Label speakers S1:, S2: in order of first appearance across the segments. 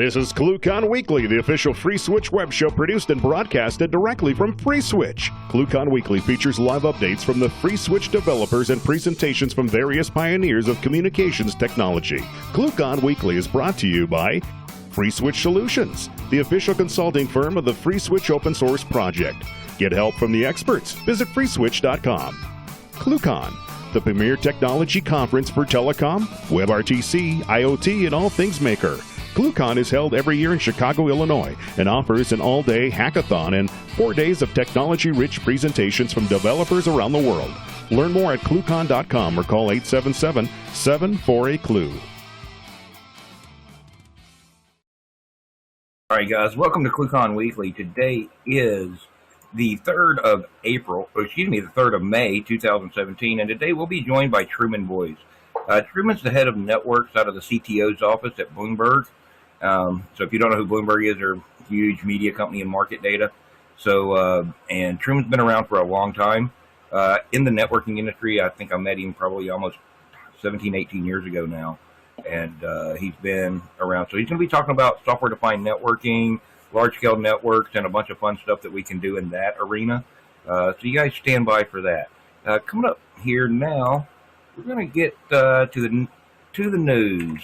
S1: This is ClueCon Weekly, the official Free Switch web show produced and broadcasted directly from Free Switch. ClueCon Weekly features live updates from the Free Switch developers and presentations from various pioneers of communications technology. ClueCon Weekly is brought to you by Free Switch Solutions, the official consulting firm of the Free Switch open source project. Get help from the experts. Visit freeswitch.com. ClueCon, the premier technology conference for telecom, WebRTC, IoT, and all things maker. ClueCon is held every year in Chicago, Illinois, and offers an all-day hackathon and 4 days of technology-rich presentations from developers around the world. Learn more at ClueCon.com or call 877-748-CLUE.
S2: All right, guys, welcome to ClueCon Weekly. Today is the 3rd of May, 2017, and today we'll be joined by Truman Boyes. Truman's the head of networks out of the CTO's office at Bloomberg. So if you don't know who Bloomberg is, they're a huge media company in market data. And Truman's been around for a long time in the networking industry. I think I met him probably almost 17, 18 years ago now. And he's been around. So he's going to be talking about software-defined networking, large-scale networks, and a bunch of fun stuff that we can do in that arena. So you guys stand by for that. Coming up here now, we're going to get to the news.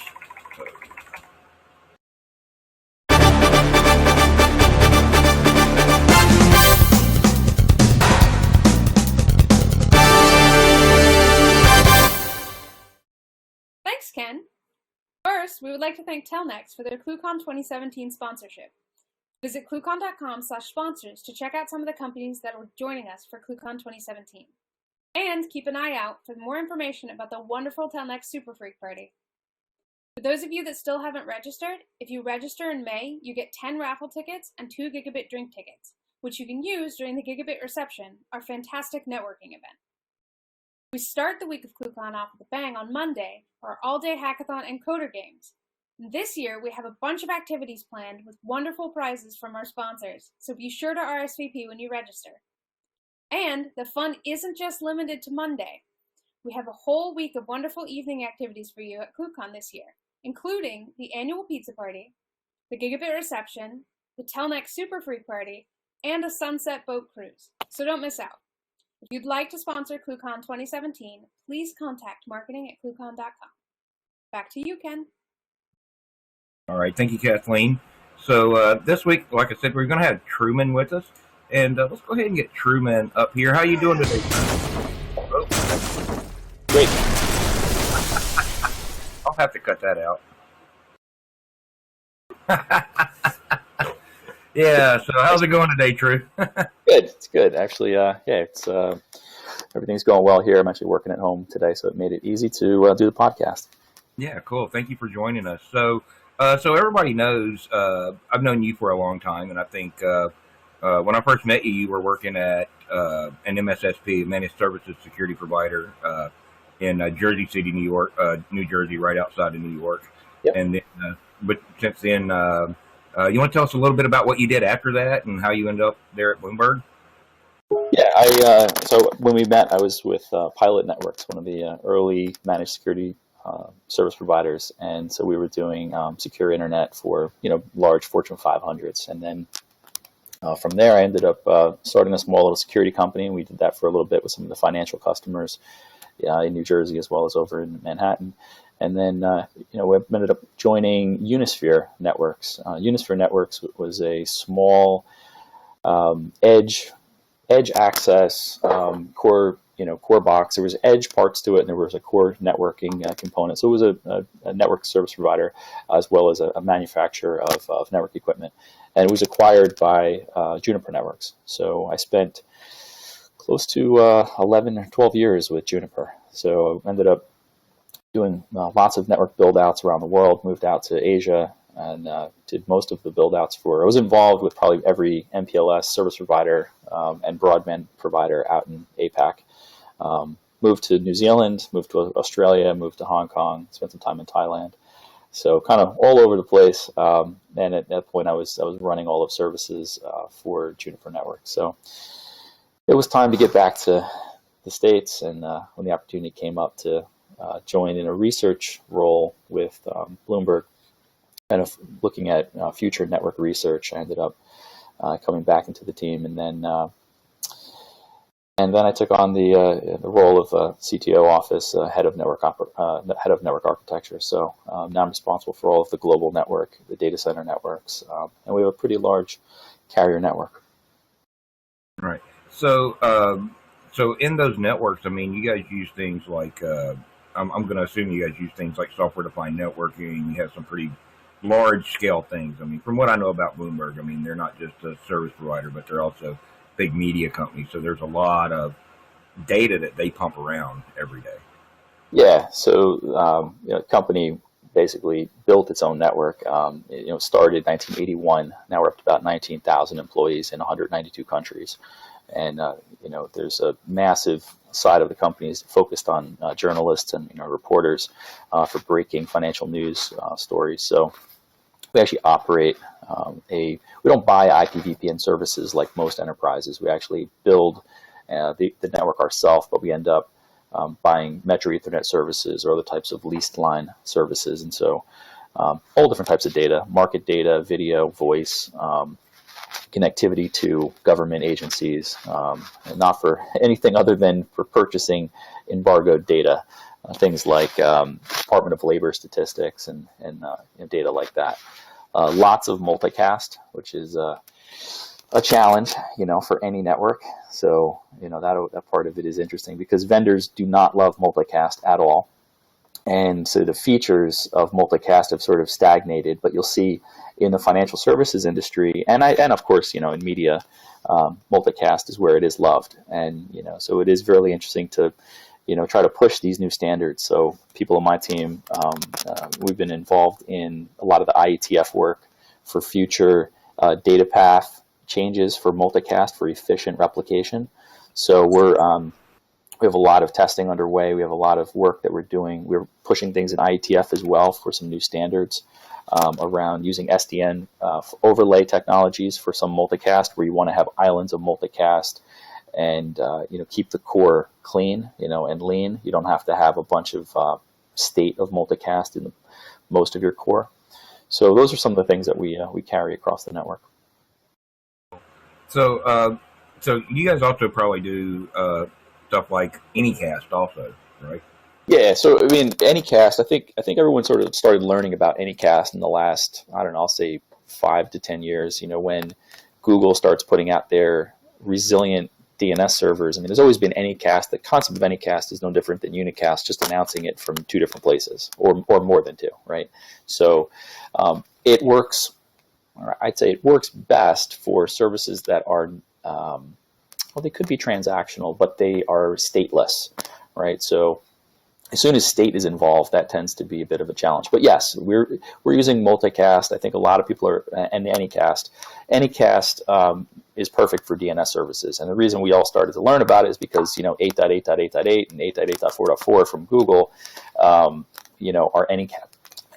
S3: Thanks, Ken. First, we would like to thank Telnex for their ClueCon 2017 sponsorship. Visit ClueCon.com/sponsors to check out some of the companies that are joining us for ClueCon 2017. And keep an eye out for more information about the wonderful Telnex Super Freak Party. For those of you that still haven't registered, if you register in May, you get 10 raffle tickets and 2 gigabit drink tickets, which you can use during the Gigabit Reception, our fantastic networking event. We start the week of ClueCon off with a bang on Monday for our all-day hackathon and coder games. And this year, we have a bunch of activities planned with wonderful prizes from our sponsors, so be sure to RSVP when you register. And the fun isn't just limited to Monday. We have a whole week of wonderful evening activities for you at ClueCon this year, including the annual pizza party, the Gigabit Reception, the Telnex Super Freak Party, and a sunset boat cruise. So don't miss out. If you'd like to sponsor ClueCon 2017, please contact marketing@cluecon.com. Back to you, Ken.
S2: All right, thank you, Kathleen. So this week, like I said, we're going to have Truman with us. And let's go ahead and get Truman up here. How you doing today? Oh.
S4: Great.
S2: I'll have to cut that out. Yeah, so how's it going today, True?
S4: Good. It's good. Actually, it's everything's going well here. I'm actually working at home today, so it made it easy to do the podcast.
S2: Yeah, cool. Thank you for joining us. So everybody knows I've known you for a long time, and I think when I first met you, you were working at an MSSP, Managed Services Security Provider, in Jersey City, New Jersey, right outside of New York.
S4: Yep.
S2: And then, but since then, you want to tell us a little bit about what you did after that and how you ended up there at Bloomberg?
S4: Yeah, so when we met, I was with Pilot Networks, one of the early managed security service providers, and so we were doing secure internet for large Fortune 500s, and then from there I ended up starting a small little security company, and we did that for a little bit with some of the financial customers in New Jersey as well as over in Manhattan. And then, we ended up joining Unisphere Networks. Unisphere Networks was a small edge access core box. There was edge parts to it, and there was a core networking component. So it was a network service provider as well as a manufacturer of network equipment. And it was acquired by Juniper Networks. So I spent close to 11 or 12 years with Juniper. So I ended up doing lots of network build-outs around the world, moved out to Asia, and did most of the build-outs I was involved with probably every MPLS service provider and broadband provider out in APAC. Moved to New Zealand, moved to Australia, moved to Hong Kong, spent some time in Thailand. So kind of all over the place. And at that point, I was running all of services for Juniper Networks. So it was time to get back to the States, and when the opportunity came up to join in a research role with Bloomberg, kind of looking at future network research. I ended up coming back into the team, and then I took on the role of CTO office, head of network architecture. So now I'm responsible for all of the global network, the data center networks, and we have a pretty large carrier network.
S2: Right. So, so in those networks, I mean, you guys use things like, I'm going to assume you guys use things like software-defined networking. You have some pretty large-scale things. I mean, from what I know about Bloomberg, I mean, they're not just a service provider, but they're also big media companies. So there's a lot of data that they pump around every day.
S4: Yeah. So the company basically built its own network. Started in 1981. Now we're up to about 19,000 employees in 192 countries. And, there's a massive side of the company is focused on journalists and reporters for breaking financial news stories. So we actually operate we don't buy IPVPN services like most enterprises. We actually build the network ourselves, but we end up buying Metro Ethernet services or other types of leased line services. And so all different types of data, market data, video, voice, connectivity to government agencies, not for anything other than for purchasing embargoed data, things like Department of Labor statistics and data like that. Lots of multicast, which is a challenge, for any network. So, that part of it is interesting because vendors do not love multicast at all. And so the features of multicast have sort of stagnated, but you'll see in the financial services industry, and of course, in media, multicast is where it is loved. And, so it is really interesting to, try to push these new standards. So people on my team, we've been involved in a lot of the IETF work for future data path changes for multicast for efficient replication. So we have a lot of testing underway. We have a lot of work that we're doing. We're pushing things in IETF as well for some new standards around using SDN overlay technologies for some multicast where you want to have islands of multicast and keep the core clean, and lean. You don't have to have a bunch of state of multicast in most of your core. So those are some of the things that we carry across the network.
S2: So, so you guys also probably do stuff like Anycast also, right?
S4: Yeah, so I mean, Anycast, I think everyone sort of started learning about Anycast in the last, I don't know, I'll say 5 to 10 years, when Google starts putting out their resilient DNS servers. I mean, there's always been Anycast. The concept of Anycast is no different than Unicast, just announcing it from 2 different places, or more than 2, right? So it works, I'd say it works best for services that are, well, they could be transactional, but they are stateless, right? So as soon as state is involved, that tends to be a bit of a challenge. But yes, we're using multicast. I think a lot of people are, and Anycast. Anycast is perfect for DNS services. And the reason we all started to learn about it is because, 8.8.8.8 and 8.8.4.4 from Google, are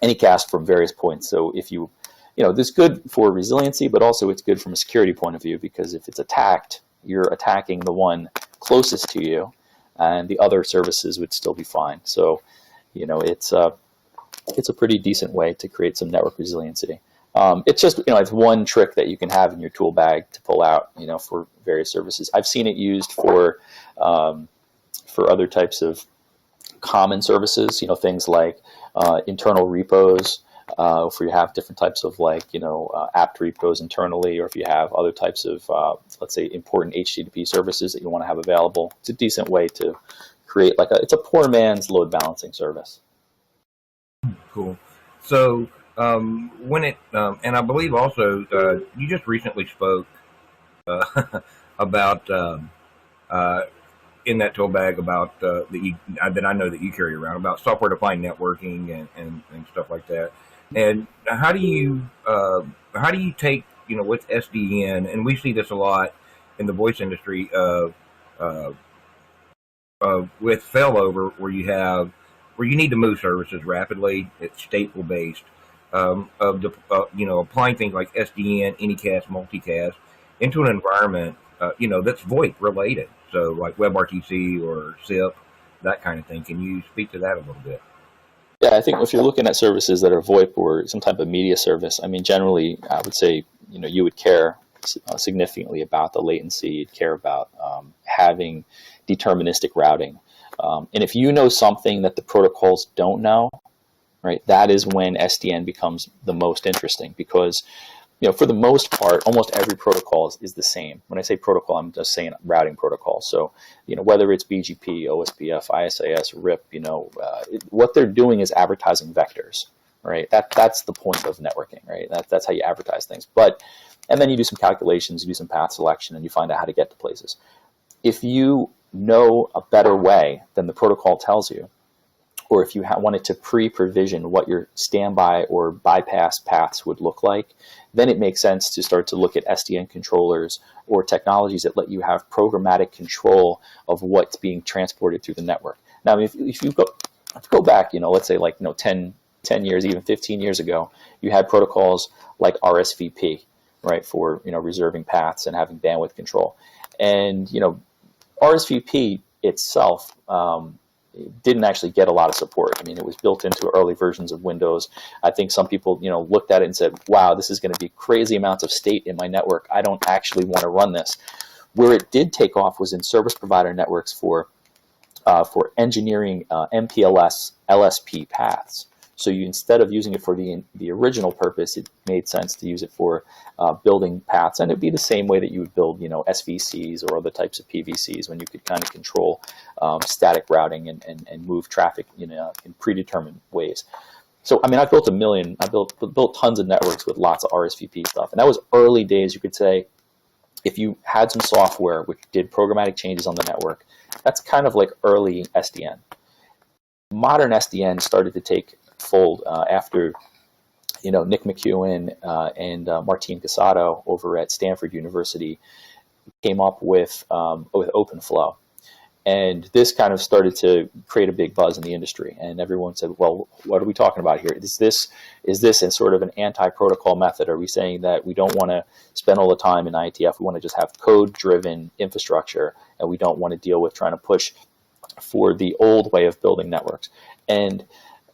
S4: Anycast from various points. So if this is good for resiliency, but also it's good from a security point of view, because if it's attacked, you're attacking the one closest to you, and the other services would still be fine. So, it's a pretty decent way to create some network resiliency. It's just, it's one trick that you can have in your tool bag to pull out, for various services. I've seen it used for other types of common services, things like internal repos, if you have different types of apt repos internally, or if you have other types of, let's say, important HTTP services that you want to have available. It's a decent way to create it's a poor man's load balancing service.
S2: Cool. So when it, and I believe also you just recently spoke about in that tool bag about that I know that you carry around about software-defined networking and stuff like that. And how do you take, with SDN, and we see this a lot in the voice industry with failover, where you need to move services rapidly. It's stateful based, applying things like SDN, Anycast, multicast into an environment, that's VoIP related. So like WebRTC or SIP, that kind of thing. Can you speak to that a little bit?
S4: Yeah, I think if you're looking at services that are VoIP or some type of media service, I mean, generally, I would say, you would care significantly about the latency. You'd care about having deterministic routing. And if you know something that the protocols don't know, right, that is when SDN becomes the most interesting, because for the most part, almost every protocol is the same. When I say protocol, I'm just saying routing protocol. So, whether it's BGP, OSPF, ISIS, RIP, what they're doing is advertising vectors, right? That's the point of networking, right? That's how you advertise things. And then you do some calculations, you do some path selection, and you find out how to get to places. If you know a better way than the protocol tells you, or if you wanted to pre-provision what your standby or bypass paths would look like, then it makes sense to start to look at SDN controllers or technologies that let you have programmatic control of what's being transported through the network. Now, if you go back, let's say 10 years, even 15 years ago, you had protocols like RSVP, right, for reserving paths and having bandwidth control. And RSVP itself didn't actually get a lot of support. I mean, it was built into early versions of Windows. I think some people, looked at it and said, wow, this is going to be crazy amounts of state in my network. I don't actually want to run this. Where it did take off was in service provider networks for engineering MPLS, LSP paths. So instead of using it for the original purpose, it made sense to use it for building paths. And it'd be the same way that you would build, SVCs or other types of PVCs, when you could kind of control static routing and move traffic in predetermined ways. So, I mean, I built built tons of networks with lots of RSVP stuff. And that was early days, you could say. If you had some software which did programmatic changes on the network, that's kind of like early SDN. Modern SDN started to take fold after Nick McEwen and Martin Casado over at Stanford University came up with OpenFlow, and this kind of started to create a big buzz in the industry. And everyone said, "Well, what are we talking about here? Is this in sort of an anti-protocol method? Are we saying that we don't want to spend all the time in IETF? We want to just have code-driven infrastructure, and we don't want to deal with trying to push for the old way of building networks?" And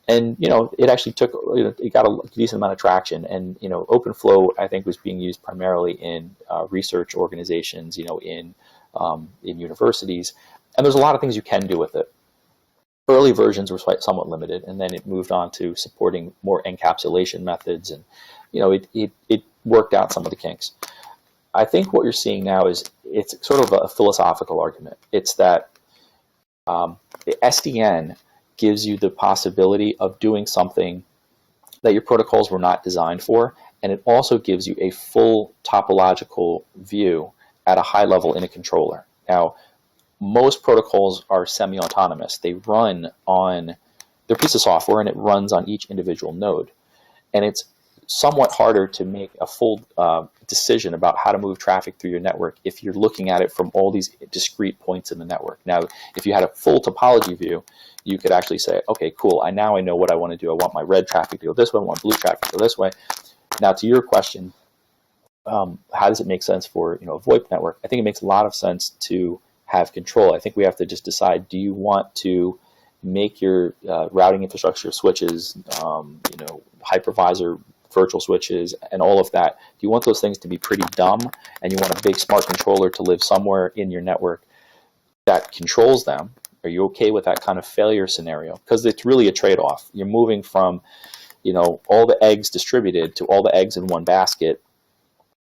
S4: it actually took, it got a decent amount of traction. And, OpenFlow, I think, was being used primarily in research organizations, in universities. And there's a lot of things you can do with it. Early versions were somewhat limited, and then it moved on to supporting more encapsulation methods. And, it worked out some of the kinks. I think what you're seeing now is it's sort of a philosophical argument. It's that the SDN gives you the possibility of doing something that your protocols were not designed for, and it also gives you a full topological view at a high level in a controller. Now, most protocols are semi-autonomous. They run on their piece of software, and it runs on each individual node. And it's somewhat harder to make a full decision about how to move traffic through your network if you're looking at it from all these discrete points in the network. Now, if you had a full topology view, you could actually say, okay, cool, now I know what I want to do. I want my red traffic to go this way, I want blue traffic to go this way. Now, to your question, how does it make sense for a VoIP network? I think it makes a lot of sense to have control. I think we have to just decide, do you want to make your routing infrastructure switches, hypervisor virtual switches, and all of that? Do you want those things to be pretty dumb, and you want a big smart controller to live somewhere in your network that controls them? Are you okay with that kind of failure scenario? Because it's really a trade-off. You're moving from, all the eggs distributed to all the eggs in one basket,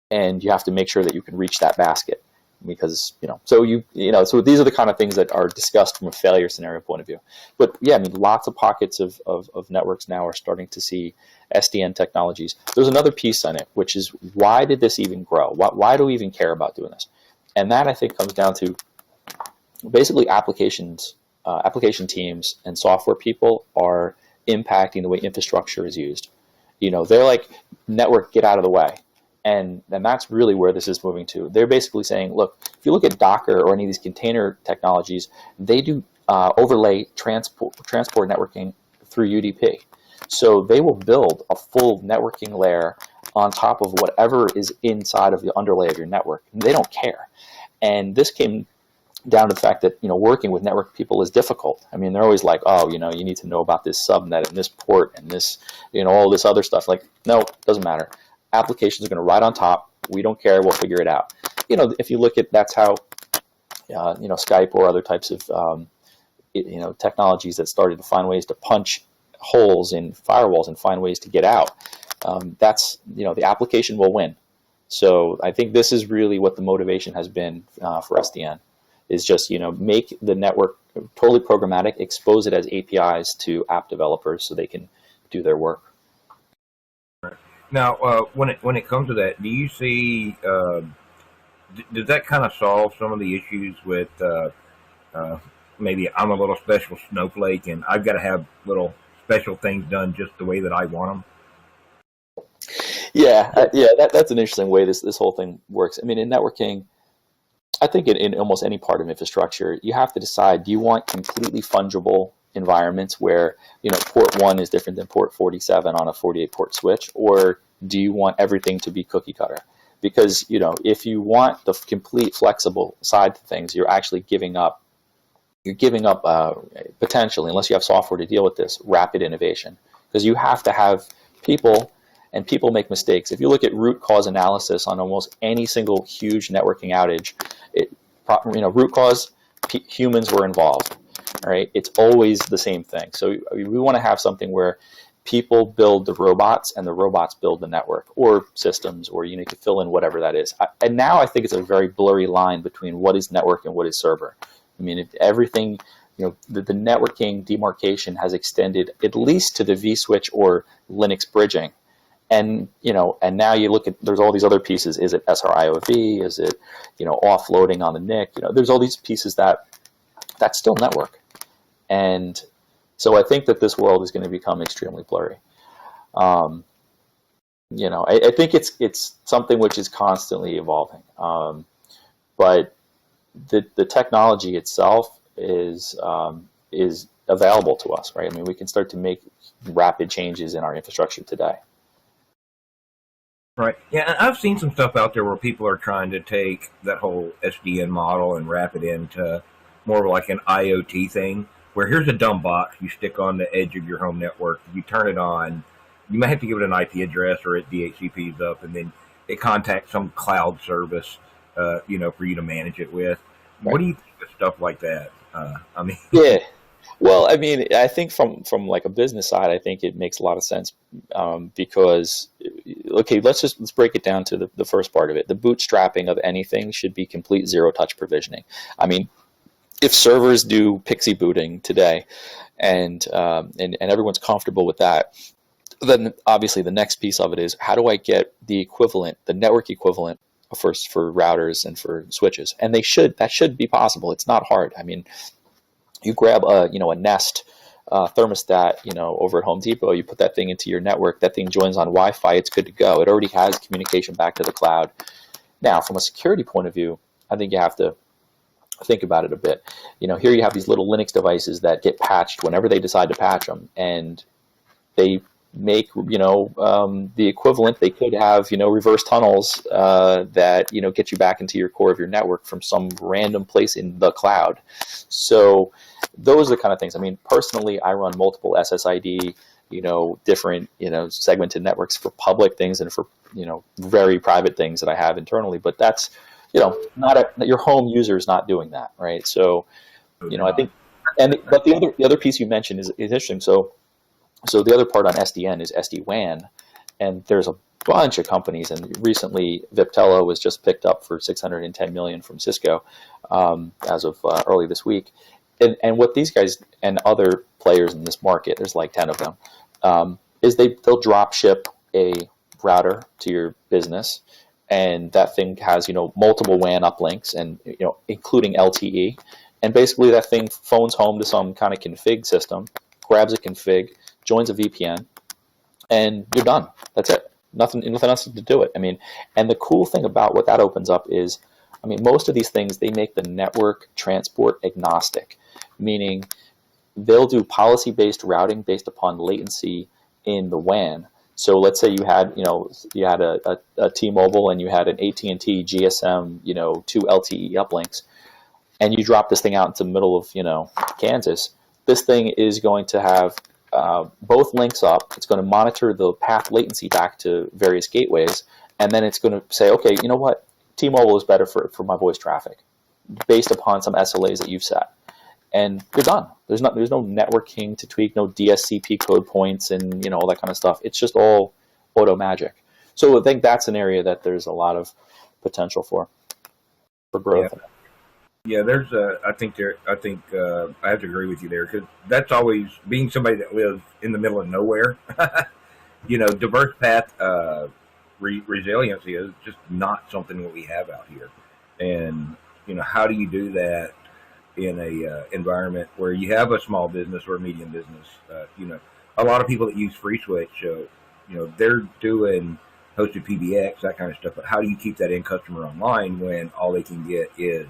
S4: and you have to make sure that you can reach that basket. Because so these are the kind of things that are discussed from a failure scenario point of view. But yeah, I mean, lots of pockets of networks now are starting to see SDN technologies. There's another piece on it, which is, why did this even grow? Why do we even care about doing this? And that, I think, comes down to basically application teams and software people are impacting the way infrastructure is used. They're like, network, get out of the way. And that's really where this is moving to. They're basically saying, look, if you look at Docker or any of these container technologies, they do overlay transport networking through UDP. So they will build a full networking layer on top of whatever is inside of the underlay of your network. And they don't care. And this came down to the fact that, working with network people is difficult. I mean, they're always like, oh, you need to know about this subnet and this port and this, all this other stuff. Like, no, doesn't matter. Applications are going to ride on top. We don't care. We'll figure it out. If you look at, that's how, Skype or other types of, technologies that started to find ways to punch holes in firewalls and find ways to get out. That's, the application will win. So I think this is really what the motivation has been for SDN, is just, make the network totally programmatic, expose it as APIs to app developers so they can do their work.
S2: Now, when it comes to that, do you see, does that kind of solve some of the issues with maybe I'm a little special snowflake and I've got to have little special things done just the way that I want them?
S4: Yeah, that's an interesting way this whole thing works. I mean, in networking, I think in almost any part of infrastructure, you have to decide, do you want completely fungible environments where, port 1 is different than port 47 on a 48 port switch, or do you want everything to be cookie cutter? Because, if you want the complete flexible side to things, you're actually giving up potentially, unless you have software to deal with this, rapid innovation. Because you have to have people, and people make mistakes. If you look at root cause analysis on almost any single huge networking outage, root cause, humans were involved, right? It's always the same thing. So we want to have something where people build the robots and the robots build the network or systems, or you need to fill in whatever that is. And now I think it's a very blurry line between what is network and what is server. I mean, if everything, the networking demarcation has extended at least to the vSwitch or Linux bridging. And, and now you look at, there's all these other pieces. Is it SRIOV? Is it, offloading on the NIC? There's all these pieces that's still network. And so I think that this world is going to become extremely blurry. I think it's something which is constantly evolving. But the technology itself is available to us, right? I mean, we can start to make rapid changes in our infrastructure today.
S2: Right. Yeah, and I've seen some stuff out there where people are trying to take that whole SDN model and wrap it into more of like an IoT thing, where here's a dumb box you stick on the edge of your home network. You turn it on. You may have to give it an IP address, or it DHCPs up, and then it contacts some cloud service, for you to manage it with. Right. What do you think of stuff like that?
S4: Yeah. Well, I mean, I think from like a business side, I think it makes a lot of sense because, okay, let's break it down to the first part of it. The bootstrapping of anything should be complete zero-touch provisioning. I mean, if servers do PXE booting today, and everyone's comfortable with that, then obviously the next piece of it is, how do I get the equivalent, the network equivalent, for routers and for switches? And that should be possible. It's not hard. I mean, you grab a Nest thermostat, over at Home Depot, you put that thing into your network, that thing joins on Wi-Fi, it's good to go. It already has communication back to the cloud. Now, from a security point of view, I think you have to think about it a bit. Here you have these little Linux devices that get patched whenever they decide to patch them, and they make, the equivalent. They could have, reverse tunnels that, get you back into your core of your network from some random place in the cloud. So those are the kind of things. I mean, personally, I run multiple SSID, different, segmented networks for public things and for, very private things that I have internally. But that's, your home user is not doing that, right? So, I think, but the other piece you mentioned is interesting. So the other part on SDN is SD-WAN, and there's a bunch of companies, and recently Viptela was just picked up for $610 million from Cisco as of early this week. And what these guys and other players in this market, there's like 10 of them, is they'll drop ship a router to your business, and that thing has multiple WAN uplinks and including LTE, and basically that thing phones home to some kind of config system, grabs a config, joins a VPN, and you're done. That's it. Nothing else to do it. I mean, and the cool thing about what that opens up is, I mean, most of these things, they make the network transport agnostic, meaning they'll do policy-based routing based upon latency in the WAN. So let's say you had a T-Mobile and you had an AT&T GSM, 2 LTE uplinks. and you drop this thing out into the middle of, Kansas, this thing is going to have both links up. It's going to monitor the path latency back to various gateways, and then it's going to say, okay, you know what? T-Mobile is better for my voice traffic based upon some SLAs that you've set. And you're done. There's no networking to tweak, no DSCP code points and all that kind of stuff. It's just all auto magic. So I think that's an area that there's a lot of potential for growth.
S2: Yeah, there's I think I have to agree with you there, because that's always being somebody that lives in the middle of nowhere. Diverse path resiliency is just not something that we have out here. And how do you do that in a environment where you have a small business or a medium business? A lot of people that use FreeSwitch, they're doing hosted PBX, that kind of stuff. But how do you keep that end customer online when all they can get is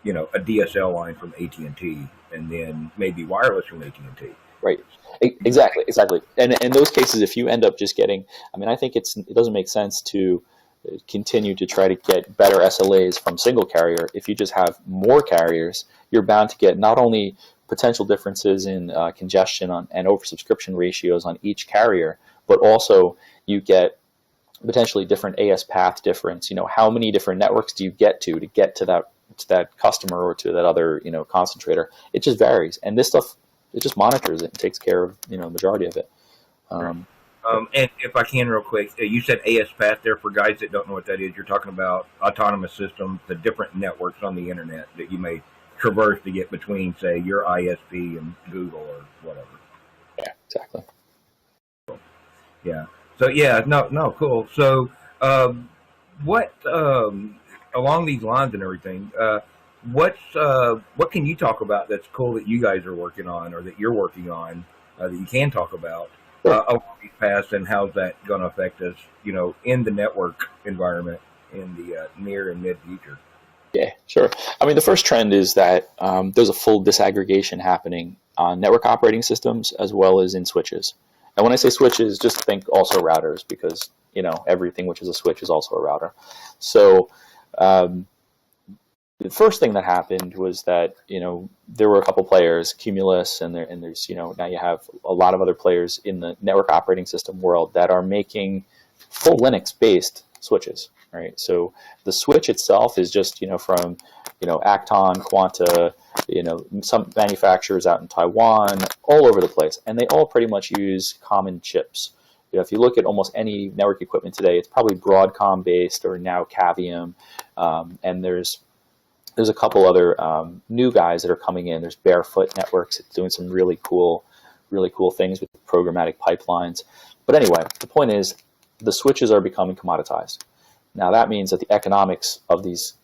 S2: a DSL line from AT&T, and then maybe wireless from AT&T?
S4: Right. Exactly. And in those cases, if you end up just getting, I think it doesn't make sense to continue to try to get better SLAs from single carrier. If you just have more carriers, you're bound to get not only potential differences in congestion and oversubscription ratios on each carrier, but also you get potentially different AS path difference. How many different networks do you get to get to that customer or to that other concentrator? It just varies, and this stuff, it just monitors it and takes care of the majority of it.
S2: And if I can, real quick, you said AS path there. For guys that don't know what that is, you're talking about autonomous systems, the different networks on the internet that you may traverse to get between, say, your ISP and Google or whatever.
S4: Yeah, exactly.
S2: Yeah. So yeah, no, cool. So, what along these lines and everything? What can you talk about that's cool that you guys are working on, or that you're working on, that you can talk about along these paths, and how's that going to affect us, in the network environment in the near and mid future?
S4: Yeah, sure. The first trend is that there's a full disaggregation happening on network operating systems as well as in switches. And when I say switches, just think also routers, because everything which is a switch is also a router. So the first thing that happened was that there were a couple players, Cumulus, and there's now you have a lot of other players in the network operating system world that are making full Linux based switches. Right, so the switch itself is just from Acton, Quanta, some manufacturers out in Taiwan, all over the place, and they all pretty much use common chips. If you look at almost any network equipment today, it's probably Broadcom based or now Cavium, and there's a couple other new guys that are coming in. There's Barefoot Networks. It's doing some really cool things with programmatic pipelines. But anyway, the point is the switches are becoming commoditized. Now that means that the economics of these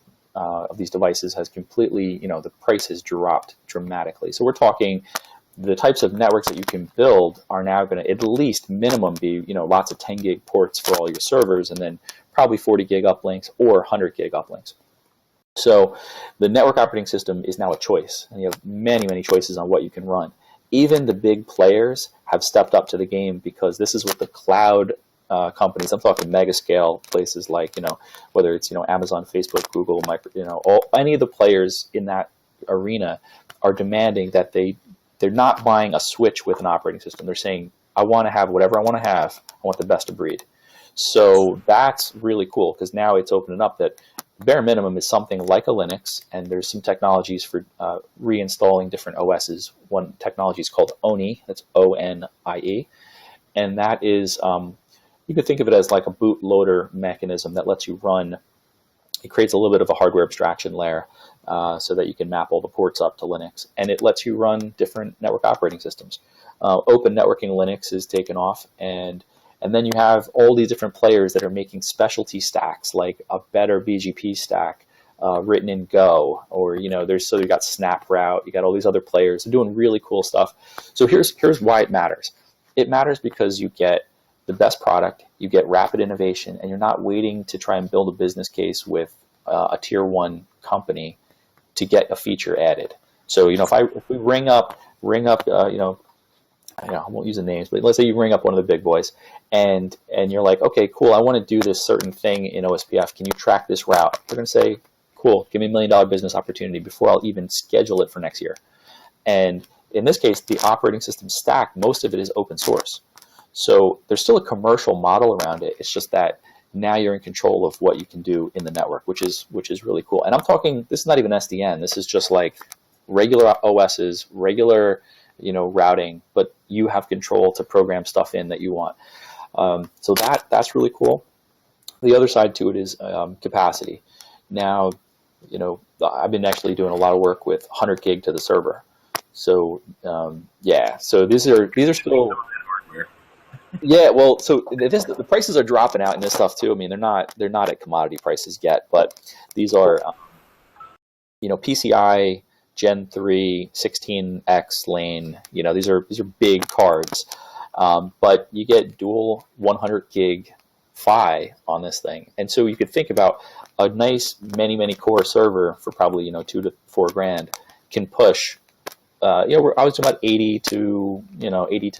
S4: devices has completely, the price has dropped dramatically. So we're talking the types of networks that you can build are now going to at least minimum be, lots of 10 gig ports for all your servers, and then probably 40 gig uplinks or 100 gig uplinks. So the network operating system is now a choice, and you have many, many choices on what you can run. Even the big players have stepped up to the game, because this is what the cloud companies, I'm talking mega scale places like, whether it's, Amazon, Facebook, Google, any of the players in that arena are demanding that they're not buying a switch with an operating system. They're saying, I want to have whatever I want to have. I want the best of breed. So that's really cool, because now it's opening up that bare minimum is something like a Linux, and there's some technologies for reinstalling different OSs. One technology is called ONIE, that's ONIE, and that is, you could think of it as like a bootloader mechanism that lets you run. It creates a little bit of a hardware abstraction layer so that you can map all the ports up to Linux, and it lets you run different network operating systems. Open networking Linux is taken off, and then you have all these different players that are making specialty stacks, like a better BGP stack written in Go, or you got SnapRoute, you got all these other players doing really cool stuff. So here's why it matters. It matters because you get the best product, you get rapid innovation, and you're not waiting to try and build a business case with a tier one company to get a feature added. So if we ring up I won't use the names, but let's say you ring up one of the big boys, and you're like, okay, cool, I want to do this certain thing in OSPF. Can you track this route? They're going to say, cool, give me $1 million business opportunity before I'll even schedule it for next year. And in this case, the operating system stack, most of it is open source. So there's still a commercial model around it. It's just that now you're in control of what you can do in the network, which is really cool. And I'm talking, this is not even SDN. This is just like regular OSs, regular, routing, but you have control to program stuff in that you want. So that's really cool. The other side to it is capacity. Now, I've been actually doing a lot of work with 100 gig to the server. So so these are still. Yeah, well, so the prices are dropping out in this stuff too. I mean, they're not at commodity prices yet, but these are, PCI Gen 3 16X lane. These are big cards, but you get dual 100 gig PHY on this thing, and so you could think about a nice many core server for probably $2 to $4 grand can push. I was doing about 80 to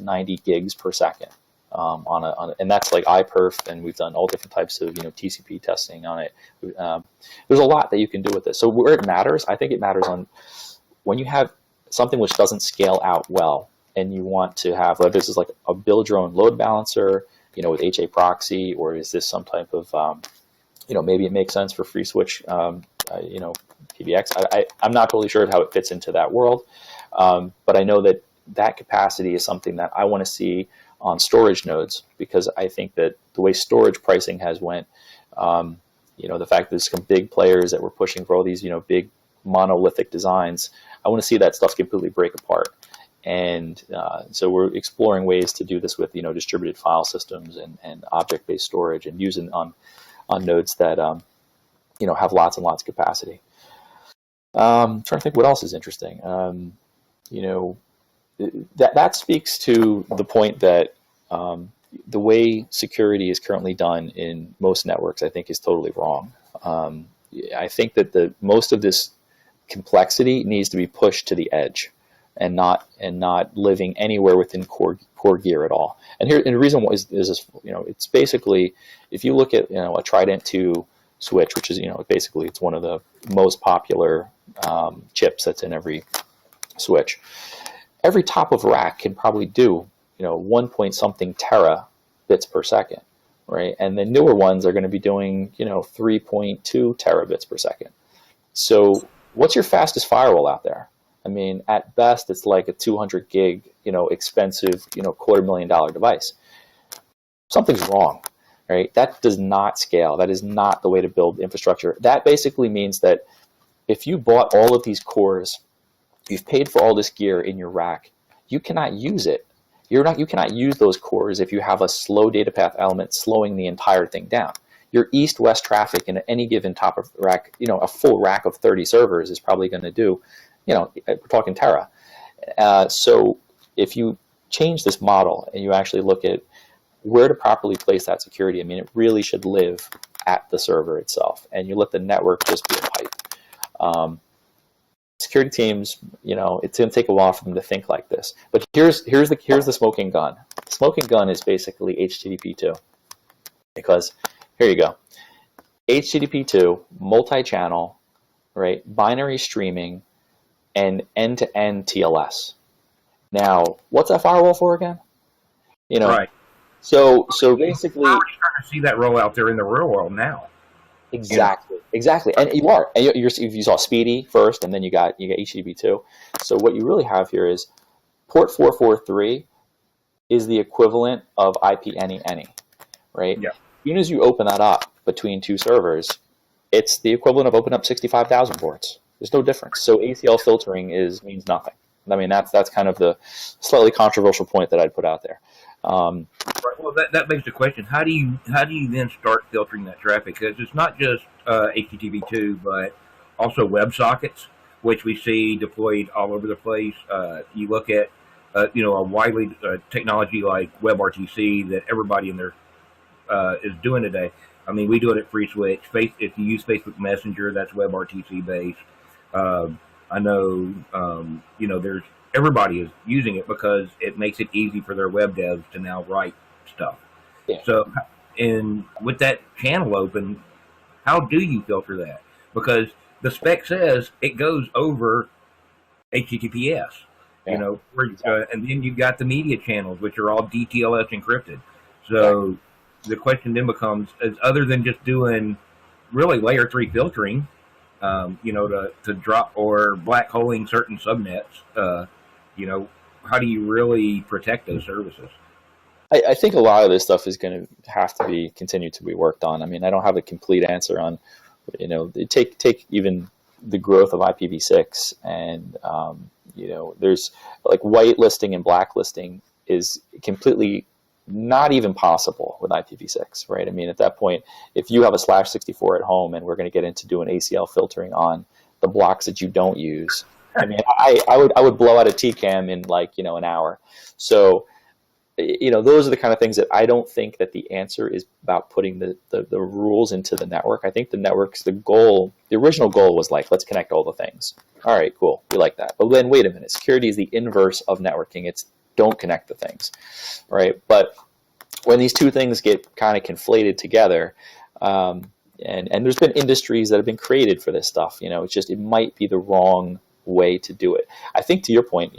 S4: 90 gigs per second. And that's like iPerf, and we've done all different types of TCP testing on it. There's a lot that you can do with this. So where it matters, I think it matters on when you have something which doesn't scale out well, and you want to have, like, this is like a build your own load balancer, with HA proxy, or is this some type of maybe it makes sense for FreeSwitch, PBX. I'm not totally sure how it fits into that world, but I know that capacity is something that I want to see on storage nodes, because I think that the way storage pricing has went, the fact that there's some big players that were pushing for all these, big monolithic designs, I want to see that stuff completely break apart. And so we're exploring ways to do this with, distributed file systems and object-based storage, and using on nodes that, have lots and lots of capacity. I'm trying to think what else is interesting. That speaks to the point that the way security is currently done in most networks, I think, is totally wrong. I think that most of this complexity needs to be pushed to the edge, and not living anywhere within core gear at all. And the reason why is this, it's basically, if you look at a Trident 2 switch, which is basically it's one of the most popular chips that's in every switch. Every top of rack can probably do 1 point something terabits per second, right? And the newer ones are going to be doing 3.2 terabits per second. So what's your fastest firewall out there? I mean, at best, it's like a 200 gig, expensive, $250,000 device. Something's wrong, right? That does not scale. That is not the way to build infrastructure. That basically means that if you bought all of these cores, you've paid for all this gear in your rack, you cannot use it. You cannot use those cores if you have a slow data path element slowing the entire thing down. Your east-west traffic in any given top of rack, a full rack of 30 servers is probably going to do, we're talking tera. So if you change this model and you actually look at where to properly place that security, I mean, it really should live at the server itself, and you let the network just be a pipe. Security teams, it's going to take a while for them to think like this. But here's the smoking gun. The smoking gun is basically HTTP2, because here you go, HTTP2, multi-channel, right? Binary streaming, and end-to-end TLS. Now, what's that firewall for again?
S2: Right.
S4: So basically,
S2: we're starting to see that roll out there in the real world now.
S4: Exactly, and you are. And you saw Speedy first, and then you got HTTP2. So what you really have here is port 443 is the equivalent of IP any, right?
S2: Yeah.
S4: As soon as you open that up between two servers, it's the equivalent of opening up 65,000 ports. There's no difference. So ACL filtering means nothing. I mean, that's kind of the slightly controversial point that I'd put out there.
S2: Right. Well, that begs the question: how do you then start filtering that traffic? Because it's not just HTTP2, but also WebSockets, which we see deployed all over the place. You look at a widely technology like WebRTC that everybody in there is doing today. I mean, we do it at FreeSwitch. If you use Facebook Messenger, that's WebRTC based. I know, there's everybody is using it because it makes it easy for their web devs to now write stuff.
S4: Yeah.
S2: So, and with that channel open, how do you filter that? Because the spec says it goes over HTTPS.
S4: Yeah.
S2: And then you've got the media channels, which are all DTLS encrypted. So the question then becomes, is other than just doing really layer 3 filtering, to drop or black holing certain subnets, how do you really protect those services?
S4: I think a lot of this stuff is going to have to be continued to be worked on. I mean, I don't have a complete answer on, take even the growth of IPv6, and there's like whitelisting and blacklisting is completely not even possible with IPv6, right? I mean, at that point, if you have a /64 at home and we're going to get into doing ACL filtering on the blocks that you don't use, I mean, I would blow out a TCAM in an hour. So, those are the kind of things that I don't think that the answer is about putting the rules into the network. I think the network's the original goal was like, let's connect all the things. All right, cool. We like that. But then wait a minute, security is the inverse of networking. It's don't connect the things, right? But when these two things get kind of conflated together, and there's been industries that have been created for this stuff, it might be the wrong way to do it. I think to your point,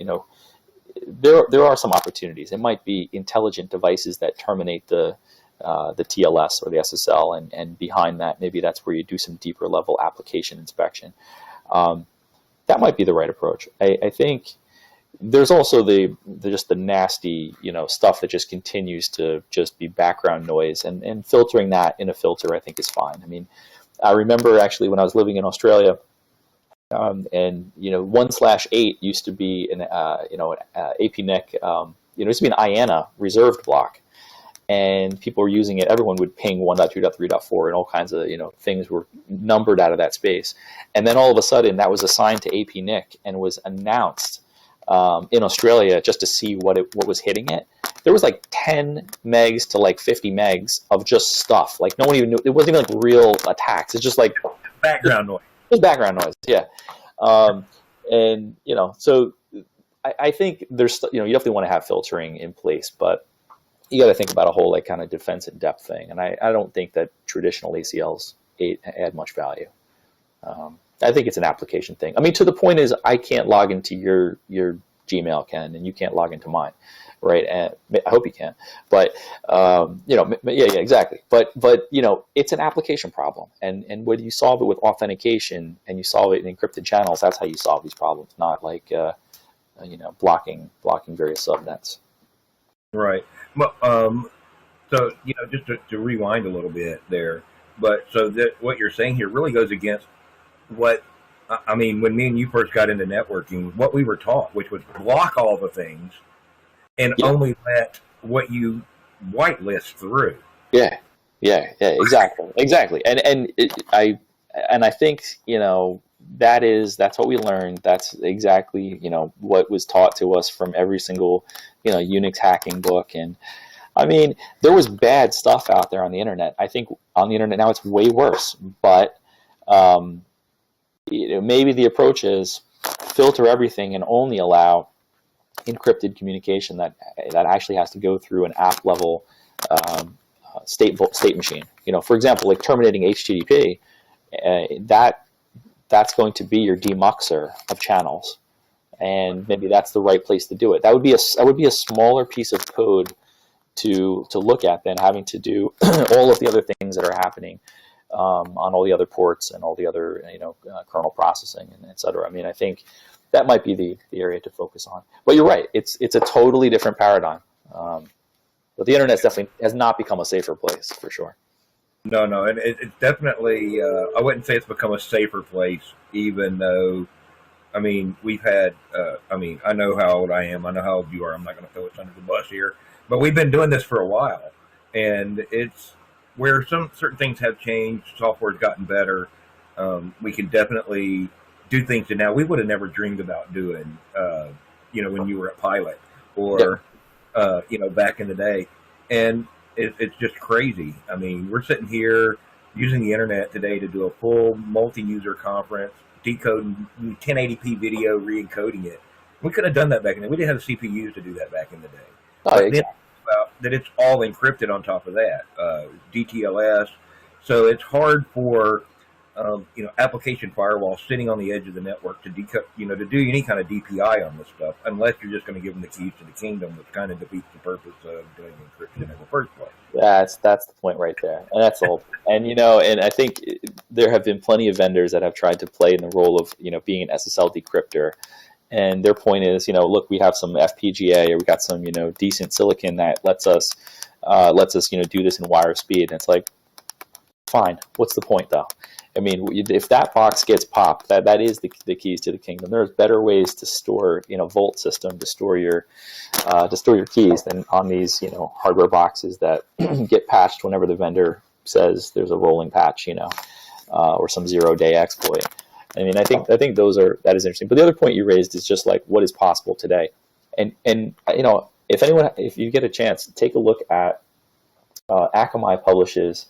S4: there are some opportunities. It might be intelligent devices that terminate the TLS or the SSL, and behind that, maybe that's where you do some deeper level application inspection. That might be the right approach. I think there's also the nasty stuff that just continues to just be background noise, and filtering that in a filter I think is fine. I mean, I remember actually when I was living in Australia, and 1/8 used to be an APNIC, it used to be an IANA reserved block, and people were using it. Everyone would ping 1.2.3.4, and all kinds of things were numbered out of that space. And then all of a sudden, that was assigned to APNIC and was announced in Australia just to see what was hitting it. There was like 10 megs to like 50 megs of just stuff. Like no one even knew. It wasn't even like real attacks. It's just like
S2: background noise.
S4: Just background noise, yeah. So I think there's, you definitely want to have filtering in place, but you got to think about a whole kind of defense in depth thing. And I don't think that traditional ACLs add much value. I think it's an application thing. I mean, to the point is I can't log into your Gmail, Ken, and you can't log into mine, right? And I hope you can, but yeah, exactly. But it's an application problem, and when you solve it with authentication and you solve it in encrypted channels, that's how you solve these problems, not like blocking various subnets.
S2: Right. Well, so just to rewind a little bit there, but so that what you're saying here really goes against what. I mean, when me and you first got into networking, what we were taught, which was block all the things and only let what you whitelist through. Yeah,
S4: exactly. And I think that's what we learned. That's exactly what was taught to us from every single Unix hacking book. And I mean, there was bad stuff out there on the internet. I think on the internet now it's way worse, but maybe the approach is filter everything and only allow encrypted communication that actually has to go through an app level state machine. For example, like terminating HTTP, that's going to be your demuxer of channels, and maybe that's the right place to do it. That would be a smaller piece of code to look at than having to do all of the other things that are happening on all the other ports and all the other kernel processing and et cetera. I mean, I think that might be the area to focus on. But you're right; it's a totally different paradigm. But the internet definitely has not become a safer place for sure.
S2: No, and it's definitely. I wouldn't say it's become a safer place, even though. I mean, we've had. I know how old I am. I know how old you are. I'm not going to throw us under the bus here, but we've been doing this for a while, and it's. Where certain things have changed, software's gotten better. We can definitely do things that now we would have never dreamed about doing. When you were at Pilot or back in the day, and it's just crazy. I mean, we're sitting here using the internet today to do a full multi-user conference, decoding 1080p video, re-encoding it. We could have done that back in the day. We didn't have the CPUs to do that back in the day.
S4: Oh, exactly.
S2: That it's all encrypted on top of that, DTLS. So it's hard for application firewall sitting on the edge of the network to to do any kind of DPI on this stuff, unless you're just going to give them the keys to the kingdom, which kind of defeats the purpose of doing encryption in the first place.
S4: That's the point right there, and that's all. And and I think there have been plenty of vendors that have tried to play in the role of being an SSL decryptor, and their point is look, we have some FPGA or we got some decent silicon that lets us do this in wire speed, and it's like, fine, what's the point though? I mean, if that box gets popped, that is the keys to the kingdom. There's better ways to store, Vault system to store your keys than on these, hardware boxes that get patched whenever the vendor says there's a rolling patch, or some 0-day exploit. I mean, I think that is interesting. But the other point you raised is just like what is possible today, and if you get a chance, take a look at Akamai publishes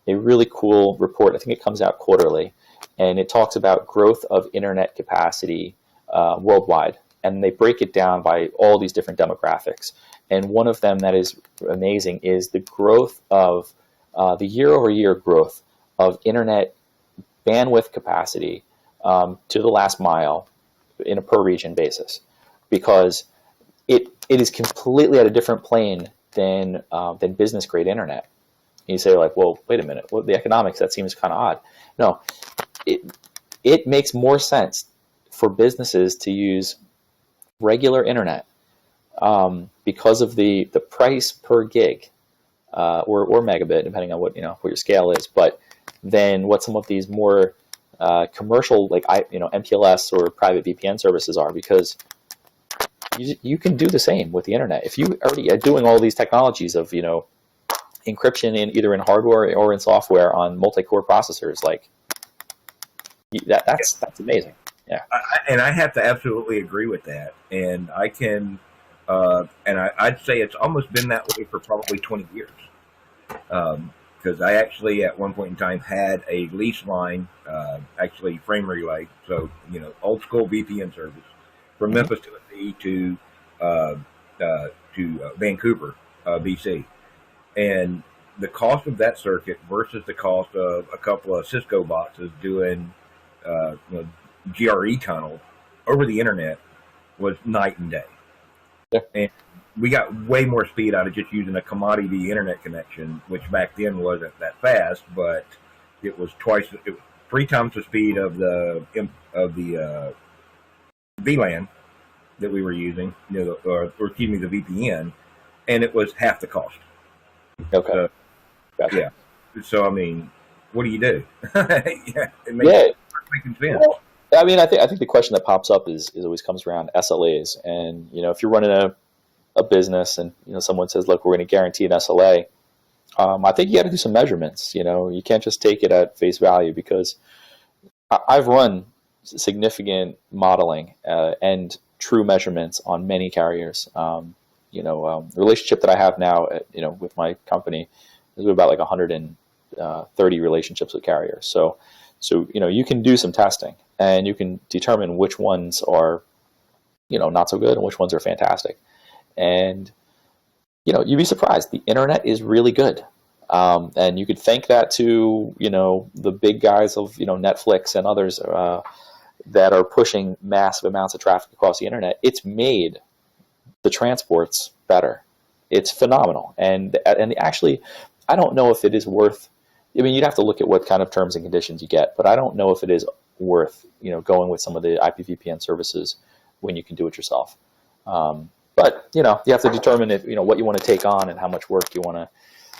S4: a really cool report. I think it comes out quarterly, and it talks about growth of internet capacity worldwide, and they break it down by all these different demographics. And one of them that is amazing is the growth of the year-over-year growth of internet bandwidth capacity to the last mile in a per region basis, because it is completely at a different plane than business grade internet. You say, like, well, wait a minute, the economics, that seems kind of odd. No, it makes more sense for businesses to use regular internet because of the price per gig or megabit, depending on what your scale is, but then what some of these more commercial, like MPLS or private VPN services are, because you can do the same with the internet. If you already are doing all these technologies of encryption either in hardware or in software on multi-core processors, like that's amazing. Yeah,
S2: and I have to absolutely agree with that. And I can, I'd say it's almost been that way for probably 20 years. Because I actually at one point in time had a lease line, actually frame relay, so old school VPN service from Memphis, Tennessee to Vancouver, BC. And the cost of that circuit versus the cost of a couple of Cisco boxes doing GRE tunnel over the internet was night and day.
S4: Yeah.
S2: And we got way more speed out of just using a commodity internet connection, which back then wasn't that fast, but it was 3 times the speed of the VLAN that we were using, or excuse me, the VPN, and it was half the cost.
S4: Okay. Gotcha.
S2: Yeah. So I mean, what do you do? Yeah. It makes sense.
S4: Well, I mean, I think the question that pops up is always comes around SLAs, and if you're running a business and someone says, look, we're going to guarantee an SLA, I think you got to do some measurements. You can't just take it at face value, because I've run significant modeling and true measurements on many carriers. Relationship that I have now, with my company is about like 130 relationships with carriers. So you can do some testing and you can determine which ones are, not so good and which ones are fantastic. And, you'd be surprised. The internet is really good. And you could thank that to, the big guys of, Netflix and others that are pushing massive amounts of traffic across the internet. It's made the transports better. It's phenomenal. And actually, I don't know if it is worth, I mean, you'd have to look at what kind of terms and conditions you get, but I don't know if it is worth, going with some of the IPVPN services when you can do it yourself. But, you have to determine if, what you want to take on and how much work you want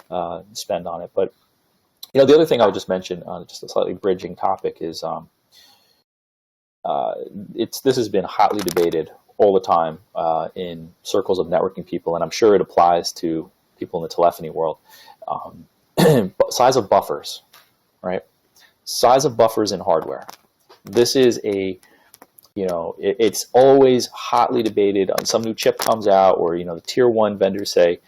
S4: to spend on it. But, the other thing I would just mention on just a slightly bridging topic is this has been hotly debated all the time in circles of networking people, and I'm sure it applies to people in the telephony world. Size of buffers, right? Size of buffers in hardware. This is it's always hotly debated. Some new chip comes out, or the tier 1 vendors say,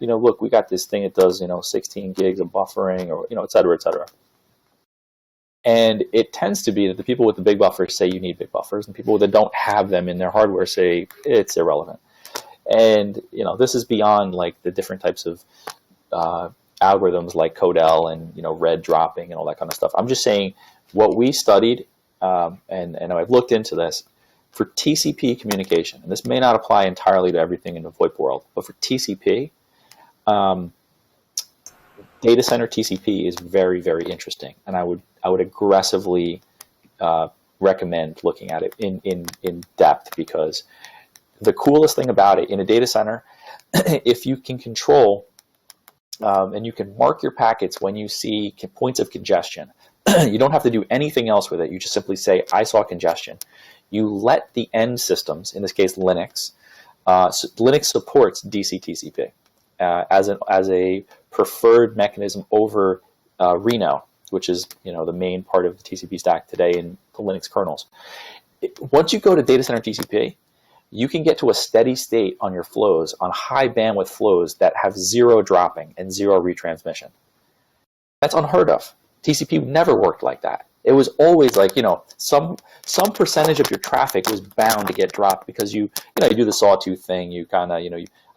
S4: look, we got this thing that does 16 gigs of buffering, or et cetera, et cetera. And it tends to be that the people with the big buffers say you need big buffers, and people that don't have them in their hardware say it's irrelevant. And this is beyond like the different types of algorithms like Codel and red dropping and all that kind of stuff. I'm just saying, what we studied, and I've looked into this, for TCP communication, and this may not apply entirely to everything in the VoIP world, but for TCP, data center TCP is very, very interesting, and I would aggressively recommend looking at it in depth, because the coolest thing about it in a data center, if you can control and you can mark your packets when you see points of congestion, you don't have to do anything else with it. You just simply say, I saw congestion. You let the end systems, in this case Linux, Linux supports DC TCP as a preferred mechanism over Reno, which is the main part of the TCP stack today in the Linux kernels. Once you go to data center TCP, you can get to a steady state on your flows, on high bandwidth flows that have zero dropping and zero retransmission. That's unheard of. TCP never worked like that. It was always like, some percentage of your traffic was bound to get dropped, because you do the sawtooth thing. You kind of,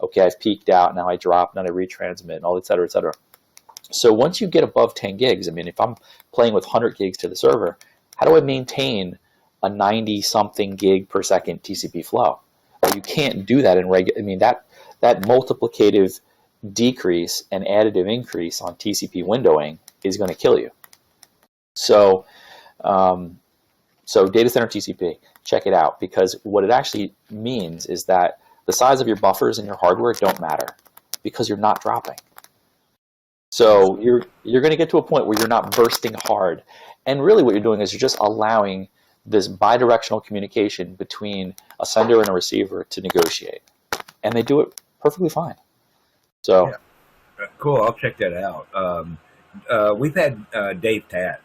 S4: okay, I've peaked out, now I drop, now I retransmit, and all, et cetera, et cetera. So once you get above 10 gigs, if I'm playing with 100 gigs to the server, how do I maintain a 90-something gig per second TCP flow? Well, you can't do that in regular. That multiplicative decrease and additive increase on TCP windowing is going to kill you. So, data center TCP, check it out, because what it actually means is that the size of your buffers and your hardware don't matter, because you're not dropping. So you're going to get to a point where you're not bursting hard, and really what you're doing is you're just allowing this bidirectional communication between a sender and a receiver to negotiate, and they do it perfectly fine. So,
S2: yeah. Cool. I'll check that out. We've had Dave Tatt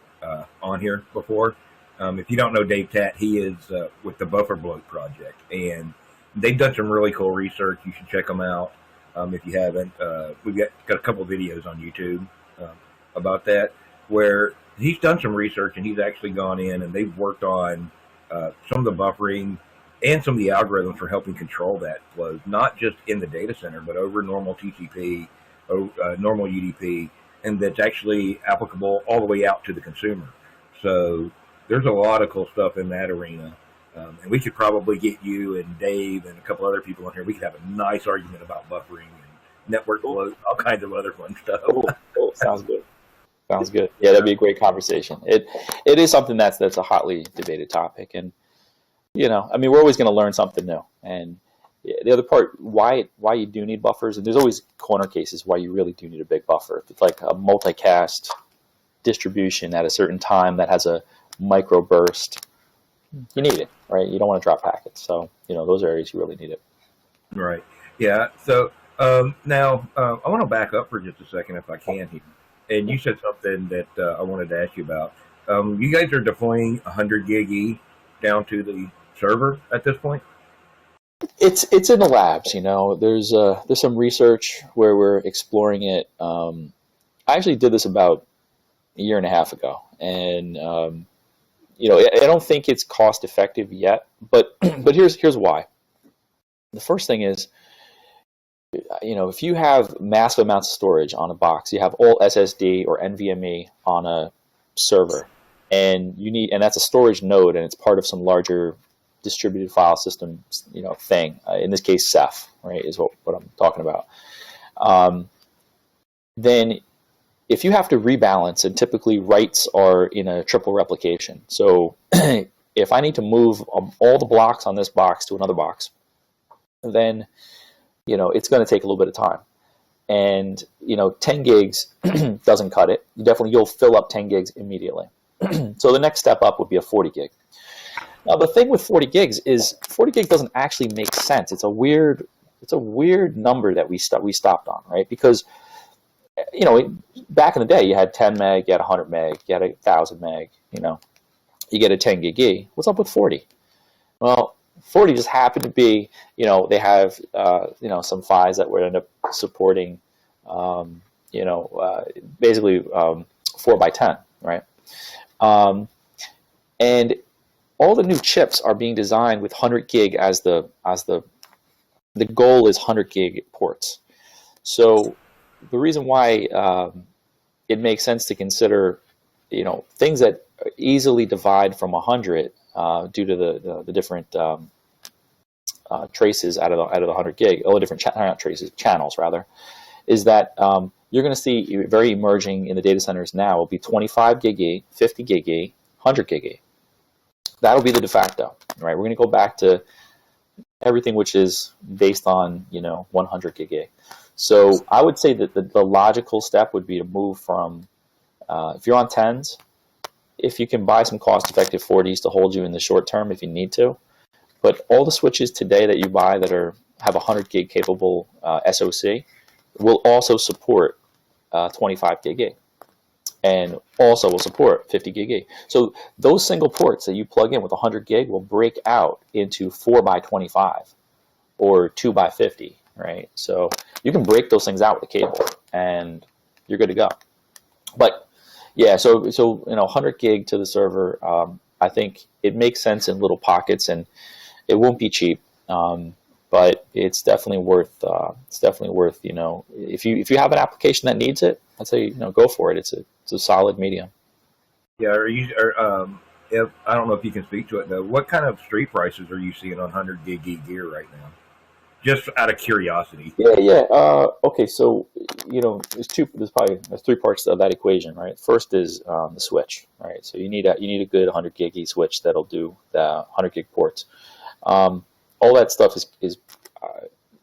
S2: on here before. If you don't know Dave Tatt, he is with the Buffer Bloat Project, and they've done some really cool research. You should check them out if you haven't. We've got a couple of videos on YouTube about that, where he's done some research, and he's actually gone in and they've worked on some of the buffering and some of the algorithms for helping control that flow, not just in the data center, but over normal TCP, normal UDP, and that's actually applicable all the way out to the consumer. So there's a lot of cool stuff in that arena. And we could probably get you and Dave and a couple other people in here. We could have a nice argument about buffering and network bloat, all kinds of other fun stuff.
S4: Cool. Sounds good. Sounds good. Yeah, that'd be a great conversation. It is something that's a hotly debated topic, and we're always going to learn something new. And the other part, why you do need buffers, and there's always corner cases why you really do need a big buffer. If it's like a multicast distribution at a certain time that has a micro burst, you need it, right? You don't want to drop packets. So, those areas you really need it.
S2: Right. Yeah. So now I want to back up for just a second if I can here. And you said something that I wanted to ask you about. You guys are deploying 100 gig E down to the server at this point?
S4: It's in the labs. There's some research where we're exploring it. I actually did this about a year and a half ago, and I don't think it's cost effective yet. But here's why. The first thing is, if you have massive amounts of storage on a box, you have all SSD or NVMe on a server, and that's a storage node, and it's part of some larger distributed file system, thing. In this case, Ceph, right, is what I'm talking about. Then, if you have to rebalance, and typically writes are in a triple replication. So, if I need to move all the blocks on this box to another box, then it's going to take a little bit of time. And 10 gigs doesn't cut it. You'll fill up 10 gigs immediately. So the next step up would be a 40 gig. Now the thing with 40 gigs is 40 gig doesn't actually make sense. It's a weird number that we stopped on, right? Because back in the day you had 10 meg, you had 100 meg, you had 1,000 meg. You get a 10 gig E. What's up with 40? Well, 40 just happened to be, they have, some PHYs that would end up supporting, basically 4x10, right? And all the new chips are being designed with 100 gig as the goal is 100 gig ports. So the reason why it makes sense to consider, things that easily divide from 100 due to the different traces out of the 100 gig, all the different not traces, channels rather, is that you're going to see very emerging in the data centers now will be 25 gig E, 50 gig E, 100 gig E. That'll be the de facto, right? We're going to go back to everything which is based on 100 gig E. So I would say that the logical step would be to move from if you're on 10s, if you can buy some cost-effective 40s to hold you in the short term if you need to. But all the switches today that you buy that have 100 gig capable SoC will also support 25 gig E, and also will support 50 gig E. So those single ports that you plug in with 100 gig will break out into 4x25 or 2x50, right? So you can break those things out with a cable, and you're good to go. But yeah, so 100 gig to the server, I think it makes sense in little pockets, and it won't be cheap. But it's definitely worth. If you have an application that needs it, I'd say go for it. It's a solid medium.
S2: Yeah, if I don't know if you can speak to it though. What kind of street prices are you seeing on 100 gig gear right now? Just out of curiosity.
S4: Yeah. Okay, so there's three parts of that equation, right? First is the switch, right? So you need a good 100 gig switch that'll do the 100 gig ports. All that stuff is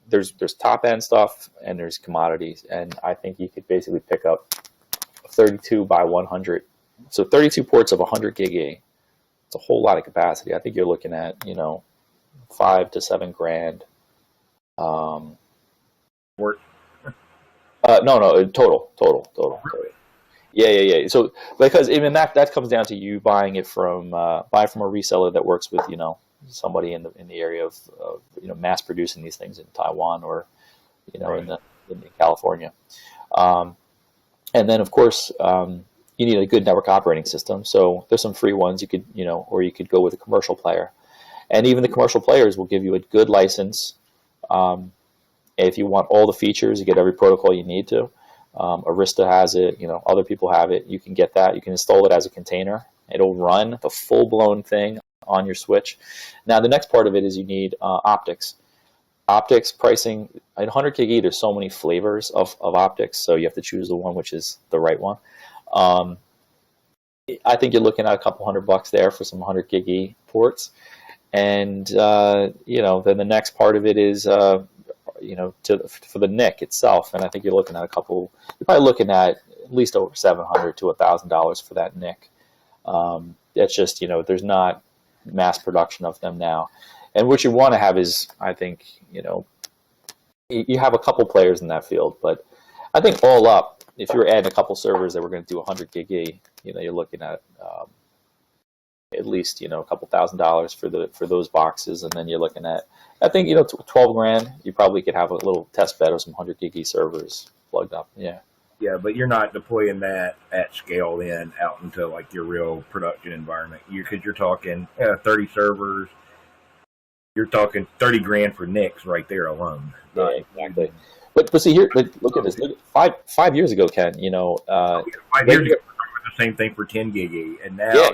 S4: there's top end stuff and there's commodities, and I think you could basically pick up 32 by 100, so 32 ports of 100 gig E. It's a whole lot of capacity. I think you're looking at $5 to $7 grand.
S2: Work?
S4: No, total.
S2: Really?
S4: Yeah. So because even that comes down to you buying it from a reseller that works with somebody in the area of mass producing these things in Taiwan or
S2: right.
S4: in California, and then of course you need a good network operating system. So there's some free ones you could or you could go with a commercial player, and even the commercial players will give you a good license. If you want all the features, you get every protocol you need to. Arista has it, other people have it. You can get that. You can install it as a container. It'll run the full-blown thing on your switch. Now, the next part of it is you need optics. Optics pricing, in 100 gig E, there's so many flavors of optics, so you have to choose the one which is the right one. I think you're looking at a couple $100 there for some 100 gig E ports. And, then the next part of it is, for the NIC itself. And I think you're probably looking at least over $700 to $1,000 for that NIC. It's just, there's not mass production of them now. And what you want to have is, I think, you have a couple players in that field. But I think all up, if you're adding a couple servers that were going to do 100 gig E, you're looking at at least a couple $1,000 for those boxes, and then you're looking at, I think 12 grand. You probably could have a little test bed of some 100 gig E servers plugged up.
S2: Yeah, but you're not deploying that at scale then out into like your real production environment. Because you're talking 30 servers. You're talking 30 grand for NICs right there alone.
S4: Yeah, exactly. But see here, look at this. Look, 5 years ago, Ken. 5
S2: years ago, the same thing for 10 gig E, and now.
S4: Yeah.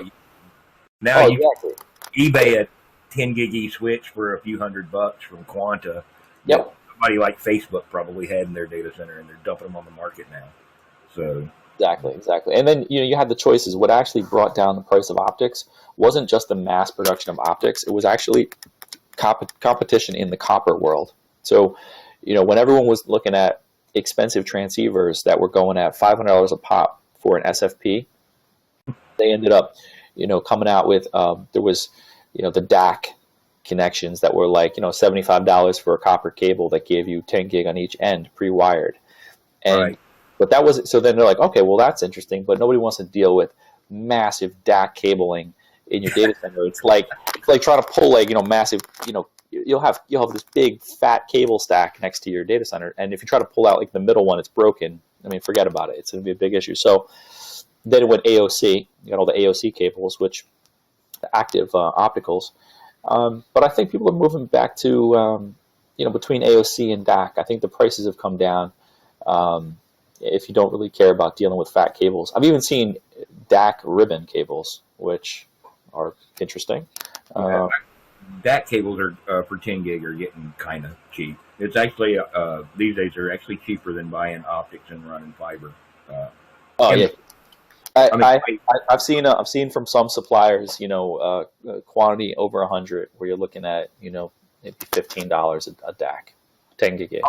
S2: Now you
S4: exactly.
S2: eBay a 10 gig E switch for a few $100 from Quanta.
S4: Yep.
S2: Somebody like Facebook probably had in their data center, and they're dumping them on the market now. So
S4: exactly. And then you had the choices. What actually brought down the price of optics wasn't just the mass production of optics. It was actually competition in the copper world. So when everyone was looking at expensive transceivers that were going at $500 a pop for an SFP, they ended up coming out with there was the DAC connections that were like $75 for a copper cable that gave you 10 gig on each end pre-wired, and
S2: right.
S4: But that was so then they're like, okay, well that's interesting, but nobody wants to deal with massive DAC cabling in your data center. It's like trying to pull massive you'll have this big fat cable stack next to your data center, and if you try to pull out like the middle one, it's broken. I mean, forget about it. It's going to be a big issue. So then it went AOC. You got all the AOC cables, which the active opticals. But I think people are moving back to between AOC and DAC. I think the prices have come down. If you don't really care about dealing with fat cables, I've even seen DAC ribbon cables which are interesting.
S2: DAC cables are for 10 gig are getting kind of cheap. It's actually these days they're actually cheaper than buying optics and running fiber.
S4: Yeah.
S2: I mean,
S4: I've seen from some suppliers, quantity over 100, where you're looking at, maybe $15 a DAC, 10 gig.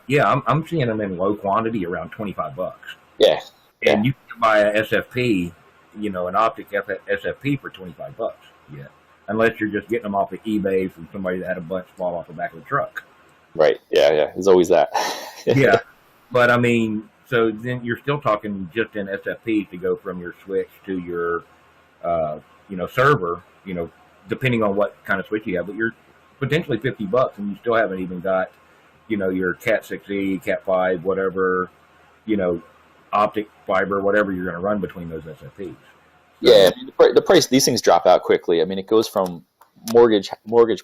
S2: yeah, I'm seeing them in low quantity around $25.
S4: Yeah.
S2: And you can buy a SFP, an optic SFP for $25. Yeah, unless you're just getting them off of eBay from somebody that had a bunch fall off the back of the truck.
S4: Right. Yeah. There's always that.
S2: Yeah, but I mean, so then you're still talking just in SFP to go from your switch to your, server. Depending on what kind of switch you have, but you're potentially $50, and you still haven't even got, your Cat 6E, Cat 5, whatever, optic fiber, whatever you're going to run between those SFPs. So,
S4: yeah, I mean, the price, these things drop out quickly. I mean, it goes from mortgage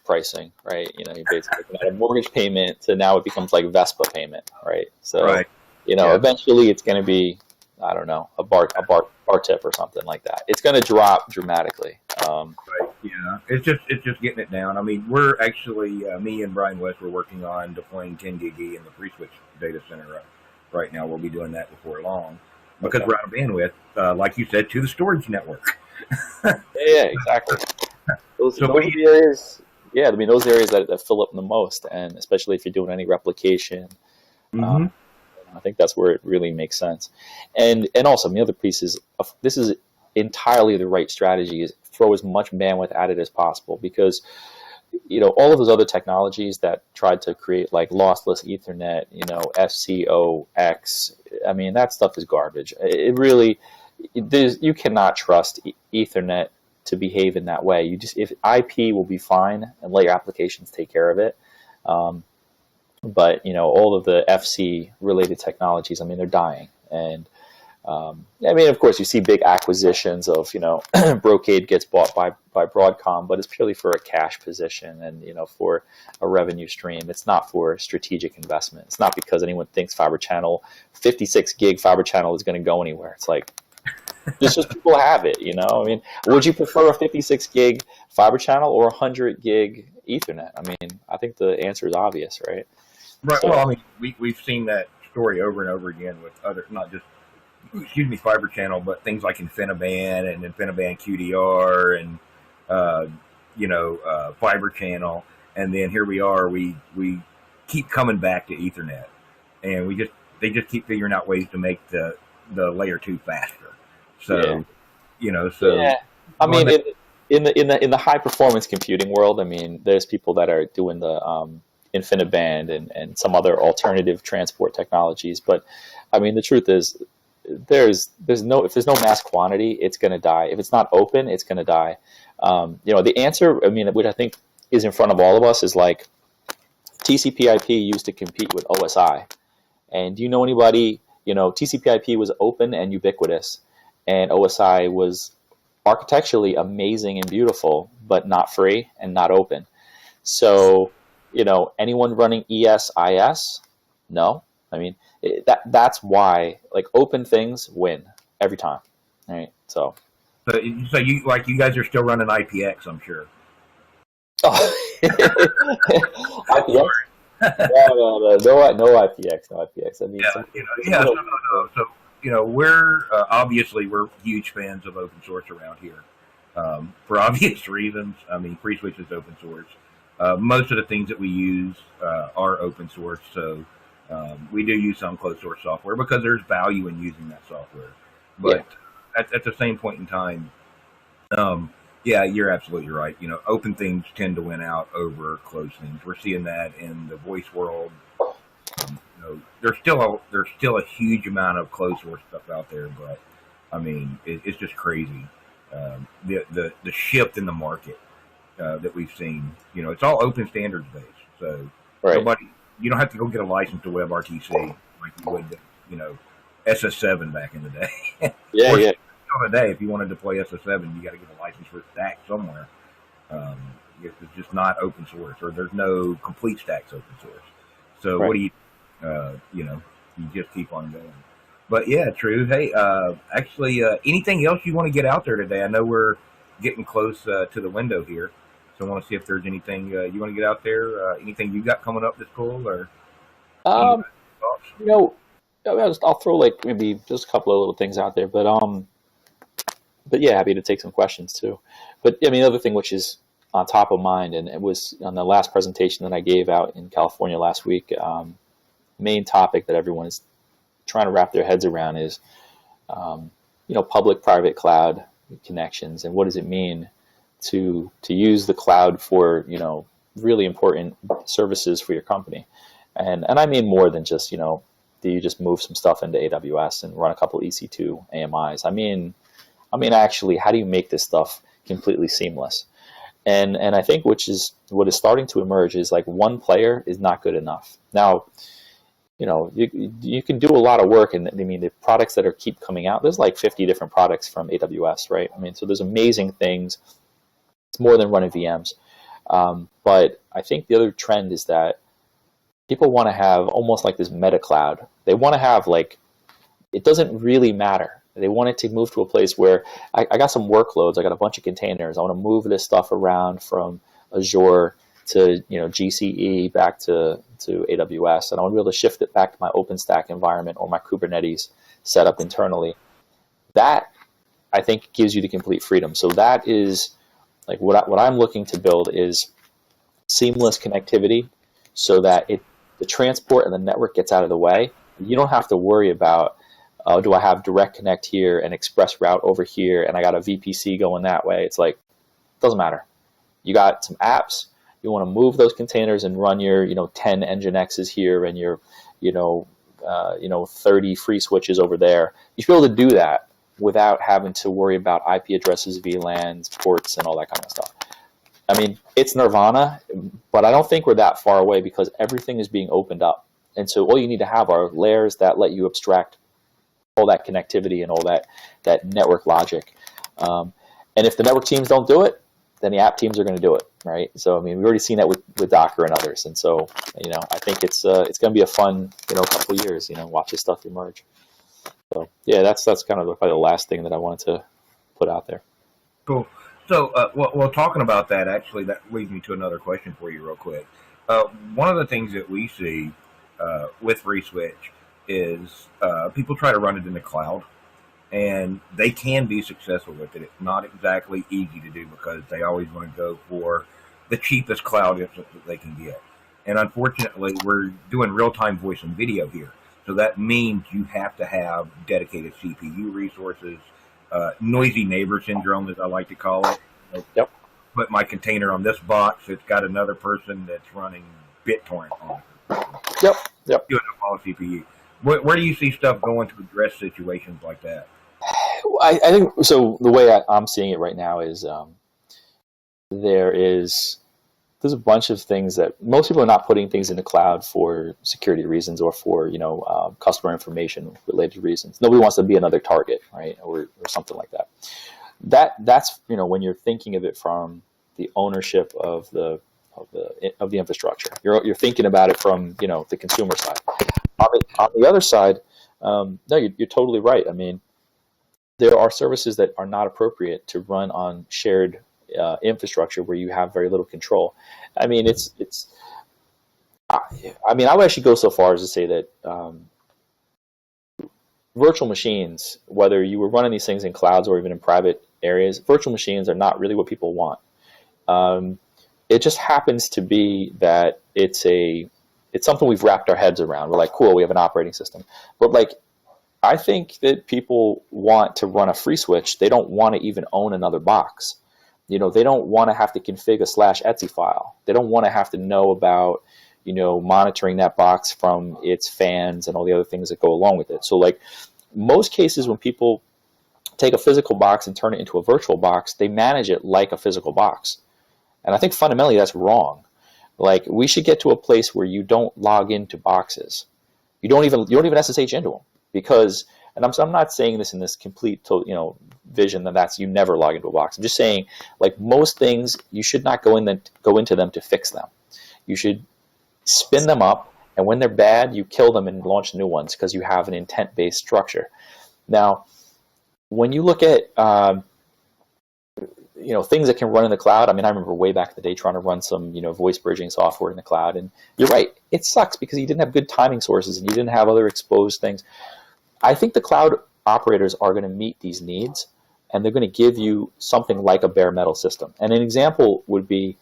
S4: pricing, right? You're basically looking at a mortgage payment to now it becomes like Vespa payment, right? So,
S2: right.
S4: Eventually it's going to be, I don't know, a bar tip or something like that. It's going to drop dramatically.
S2: Right. Yeah, it's just getting it down. I mean, we're actually me and Brian West were working on deploying 10 gig E in the FreeSwitch data center right now. We'll be doing that before long because we're out of bandwidth, like you said, to the storage network.
S4: Yeah, exactly. Those areas, I mean, those areas that fill up the most, and especially if you're doing any replication.
S2: Mm-hmm.
S4: I think that's where it really makes sense. And also, the other piece is, this is entirely the right strategy, is throw as much bandwidth at it as possible, because all of those other technologies that tried to create like lossless Ethernet, FCOX, I mean, that stuff is garbage. It really, you cannot trust Ethernet to behave in that way. If IP will be fine and let your applications take care of it. But all of the FC related technologies, I mean, they're dying. And I mean, of course, you see big acquisitions of, Brocade gets bought by Broadcom, but it's purely for a cash position and, for a revenue stream. It's not for strategic investment. It's not because anyone thinks fiber channel, 56 gig fiber channel is going to go anywhere. It's like, it's just people have it, I mean, would you prefer a 56 gig fiber channel or 100 gig Ethernet? I mean, I think the answer is obvious, right?
S2: Right. So, well, I mean, we've seen that story over and over again with other, not just, fiber channel, but things like InfiniBand and InfiniBand QDR and, fiber channel. And then here we are, we keep coming back to Ethernet, and they just keep figuring out ways to make the layer 2 faster. So,
S4: yeah. I mean, in the high performance computing world, I mean, there's people that are doing the InfiniBand and some other alternative transport technologies. But I mean, the truth is, if there's no mass quantity, it's going to die. If it's not open, it's going to die. The answer, I mean, which I think is in front of all of us, is like TCP/IP used to compete with OSI. And do you know anybody? TCP/IP was open and ubiquitous, and OSI was architecturally amazing and beautiful, but not free and not open. So, anyone running ESIS? No. I mean, that's why, like, open things win every time, right? So
S2: you guys are still running IPX, I'm sure.
S4: Oh, IPX? No IPX, no IPX. I mean,
S2: no. So we're obviously we're huge fans of open source around here, for obvious reasons. I mean, FreeSwitch is open source. Most of the things that we use are open source, so we do use some closed source software because there's value in using that software. But at the same point in time, you're absolutely right. Open things tend to win out over closed things. We're seeing that in the voice world. There's still a huge amount of closed source stuff out there, but I mean, it's just crazy. The shift in the market that we've seen. It's all open standards based, so you don't have to go get a license to WebRTC like you would, SS7 back in the day.
S4: Yeah.
S2: Today, if you want to deploy SS7, you got to get a license for a stack somewhere. It's just not open source, or there's no complete stacks open source. So what do you, you just keep on going. But yeah, true. Hey, actually, anything else you want to get out there today? I know we're getting close to the window here. So I want to see if there's anything you want to get out there. Anything you got coming up that's cool, or any
S4: Um,
S2: thoughts?
S4: you know, I'll throw like maybe just a couple of little things out there, but yeah, happy to take some questions too. But I mean, the other thing which is on top of mind, and it was on the last presentation that I gave out in California last week. Main topic that everyone is trying to wrap their heads around is, public-private cloud connections, and what does it mean to use the cloud for really important services for your company, and I mean more than just do you just move some stuff into AWS and run a couple EC2 AMIs? I mean actually, how do you make this stuff completely seamless? And I think what is starting to emerge is like one player is not good enough. Now, you can do a lot of work, and I mean the products that keep coming out. There's like 50 different products from AWS, right? I mean, so there's amazing things. It's more than running VMs. But I think the other trend is that people want to have almost like this meta cloud. They want to have it doesn't really matter. They want it to move to a place where I got some workloads. I got a bunch of containers. I want to move this stuff around from Azure to GCE back to AWS, and I want to be able to shift it back to my OpenStack environment or my Kubernetes setup internally. That I think gives you the complete freedom. So that is like what I'm looking to build is seamless connectivity, so that the transport and the network gets out of the way. You don't have to worry about do I have direct connect here and express route over here, and I got a VPC going that way. It's like, doesn't matter. You got some apps. You want to move those containers and run your 10 Nginx's here and your 30 free switches over there. You should be able to do that without having to worry about IP addresses, VLANs, ports, and all that kind of stuff. I mean, it's nirvana, but I don't think we're that far away because everything is being opened up. And so all you need to have are layers that let you abstract all that connectivity and all that network logic. And if the network teams don't do it, then the app teams are going to do it, right? So I mean, we've already seen that with Docker and others, and so I think it's going to be a fun couple of years, watch this stuff emerge. So yeah, that's kind of probably the last thing that I wanted to put out there.
S2: Cool. So, well, talking about that, actually, that leads me to another question for you, real quick. One of the things that we see with FreeSwitch is people try to run it in the cloud. And they can be successful with it. It's not exactly easy to do because they always want to go for the cheapest cloud instance that they can get. And unfortunately, we're doing real-time voice and video here. So that means you have to have dedicated CPU resources, noisy neighbor syndrome, as I like to call it.
S4: Yep.
S2: Put my container on this box. It's got another person that's running BitTorrent on it.
S4: Yep.
S2: Doing a small CPU. Where do you see stuff going to address situations like that?
S4: I think so. The way I'm seeing it right now is there's a bunch of things that most people are not putting things in the cloud for security reasons or for customer information related reasons. Nobody wants to be another target, right, or something like that. That's when you're thinking of it from the ownership of the infrastructure. You're thinking about it from the consumer side. On the other side, no, you're totally right. I mean, there are services that are not appropriate to run on shared infrastructure where you have very little control. I mean, I would actually go so far as to say that virtual machines, whether you were running these things in clouds or even in private areas, virtual machines are not really what people want. It just happens to be that it's something we've wrapped our heads around. We're like, cool, we have an operating system. But I think that people want to run a FreeSwitch. They don't want to even own another box. They don't want to have to configure a /etc file. They don't want to have to know about, monitoring that box from its fans and all the other things that go along with it. So most cases when people take a physical box and turn it into a virtual box, they manage it like a physical box. And I think fundamentally that's wrong. We should get to a place where you don't log into boxes. You don't even SSH into them, because, and I'm not saying this in this complete vision that's you never log into a box. I'm just saying most things you should not go into them to fix them. You should spin them up, and when they're bad, you kill them and launch new ones because you have an intent-based structure. Now, when you look at things that can run in the cloud. I mean, I remember way back in the day trying to run some, voice bridging software in the cloud. And you're right, it sucks because you didn't have good timing sources and you didn't have other exposed things. I think the cloud operators are going to meet these needs, and they're going to give you something like a bare metal system. And an example would be,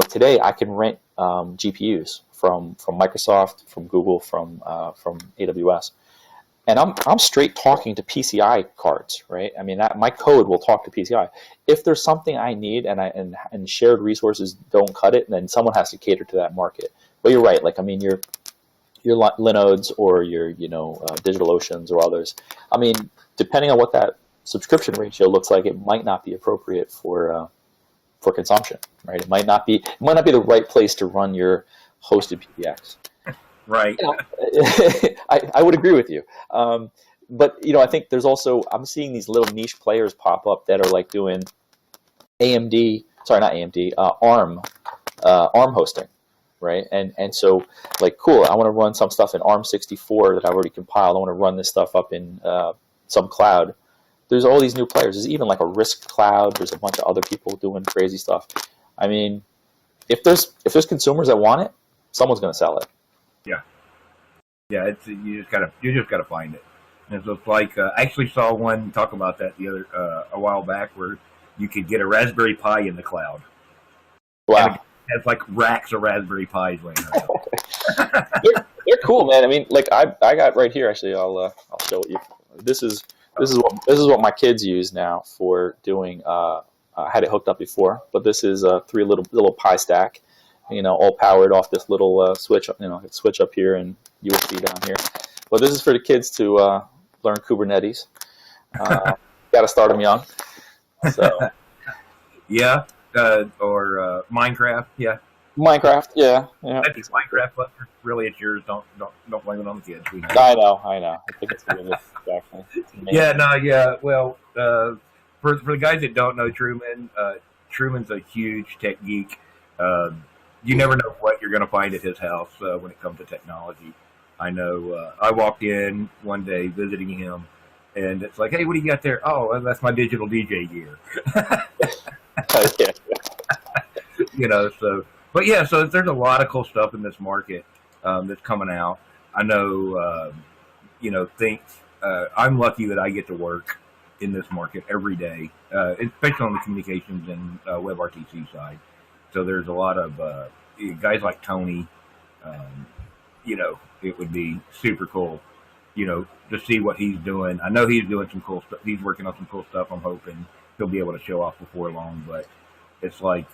S4: today I can rent GPUs from Microsoft, from Google, from AWS. And I'm straight talking to PCI cards, right? I mean, my code will talk to PCI. If there's something I need and shared resources don't cut it, then someone has to cater to that market. But you're right. Like, I mean, your Linodes or your DigitalOceans or others. I mean, depending on what that subscription ratio looks like, it might not be appropriate for consumption, right? It might not be the right place to run your hosted PBX.
S2: Right.
S4: I would agree with you. But, I think there's also, I'm seeing these little niche players pop up that are like doing ARM hosting, right? And so, like, cool, I want to run some stuff in ARM64 that I've already compiled. I want to run this stuff up in some cloud. There's all these new players. There's even like a Risk Cloud. There's a bunch of other people doing crazy stuff. I mean, if there's consumers that want it, someone's going to sell it.
S2: Yeah, you just gotta find it. And so it's like I actually saw one talk about that a while back, where you could get a Raspberry Pi in the cloud.
S4: Wow,
S2: and it has like racks of Raspberry Pis laying around.
S4: they're cool, man. I mean, like I got right here. Actually, I'll show you. This is what my kids use now for doing. I had it hooked up before, but this is a 3 little Pi stack. All powered off this little switch. Switch up here and USB down here. But this is for the kids to learn Kubernetes. Got to start them young. So.
S2: Yeah, or Minecraft. Yeah.
S4: Minecraft. Yeah.
S2: I think Minecraft, but really it's yours. Don't blame it on the kids.
S4: I know. I think it's really exactly.
S2: Yeah. Well, for the guys that don't know Truman, Truman's a huge tech geek. You never know what you're going to find at his house when it comes to technology. I know I walked in one day visiting him, and it's like, hey, what do you got there? Oh, well, that's my digital DJ gear. So there's a lot of cool stuff in this market that's coming out. I know, I'm lucky that I get to work in this market every day, especially on the communications and WebRTC side. So there's a lot of guys like Tony. It would be super cool, to see what he's doing. I know he's doing some cool stuff. He's working on some cool stuff. I'm hoping he'll be able to show off before long. But it's like,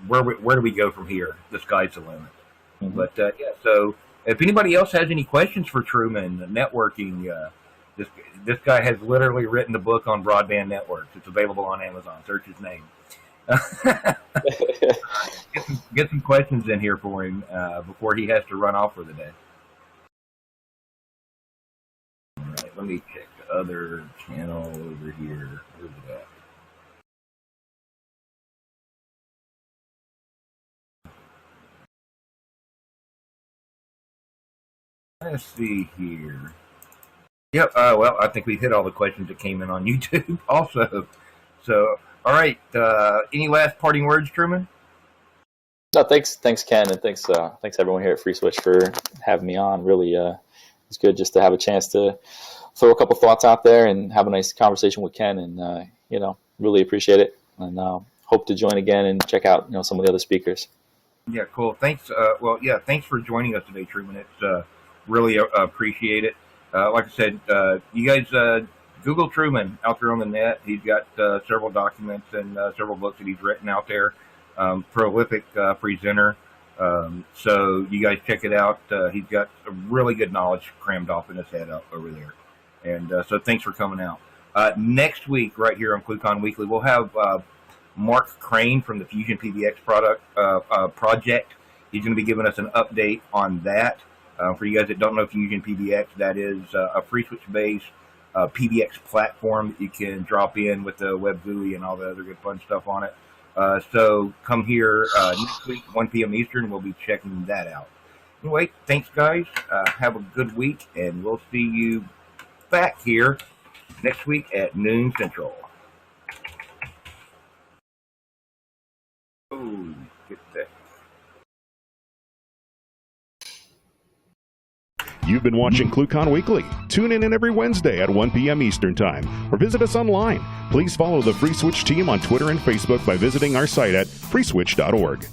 S2: where do we go from here? The sky's the limit. Mm-hmm. But so if anybody else has any questions for Truman, networking, this guy has literally written a book on broadband networks. It's available on Amazon. Search his name. Get some questions in here for him before he has to run off for the day. All right, let me check the other channel over here. Where's it at? Let's see here. Yep. Well, I think we've hit all the questions that came in on YouTube also. So, all right. Any last parting words, Truman?
S4: No, thanks, Ken, and thanks everyone here at FreeSwitch for having me on. Really, it's good just to have a chance to throw a couple thoughts out there and have a nice conversation with Ken, and really appreciate it, and hope to join again and check out some of the other speakers.
S2: Yeah, cool. Thanks. Thanks for joining us today, Truman. It's really appreciate it. Like I said, you guys Google Truman out there on the net. He's got several documents and several books that he's written out there. Prolific presenter. So you guys check it out. He's got a really good knowledge crammed off in his head up over there. And so thanks for coming out. Next week, right here on ClueCon Weekly, we'll have Mark Crane from the Fusion PBX project. He's going to be giving us an update on that. For you guys that don't know Fusion PBX, that is a FreeSwitch-based PBX platform that you can drop in with the web GUI and all the other good fun stuff on it. So come here next week, 1 p.m. Eastern. We'll be checking that out. Anyway, thanks, guys. Have a good week, and we'll see you back here next week at noon Central. Oh, get that.
S1: You've been watching ClueCon Weekly. Tune in every Wednesday at 1 p.m. Eastern Time, or visit us online. Please follow the Free Switch team on Twitter and Facebook by visiting our site at freeswitch.org.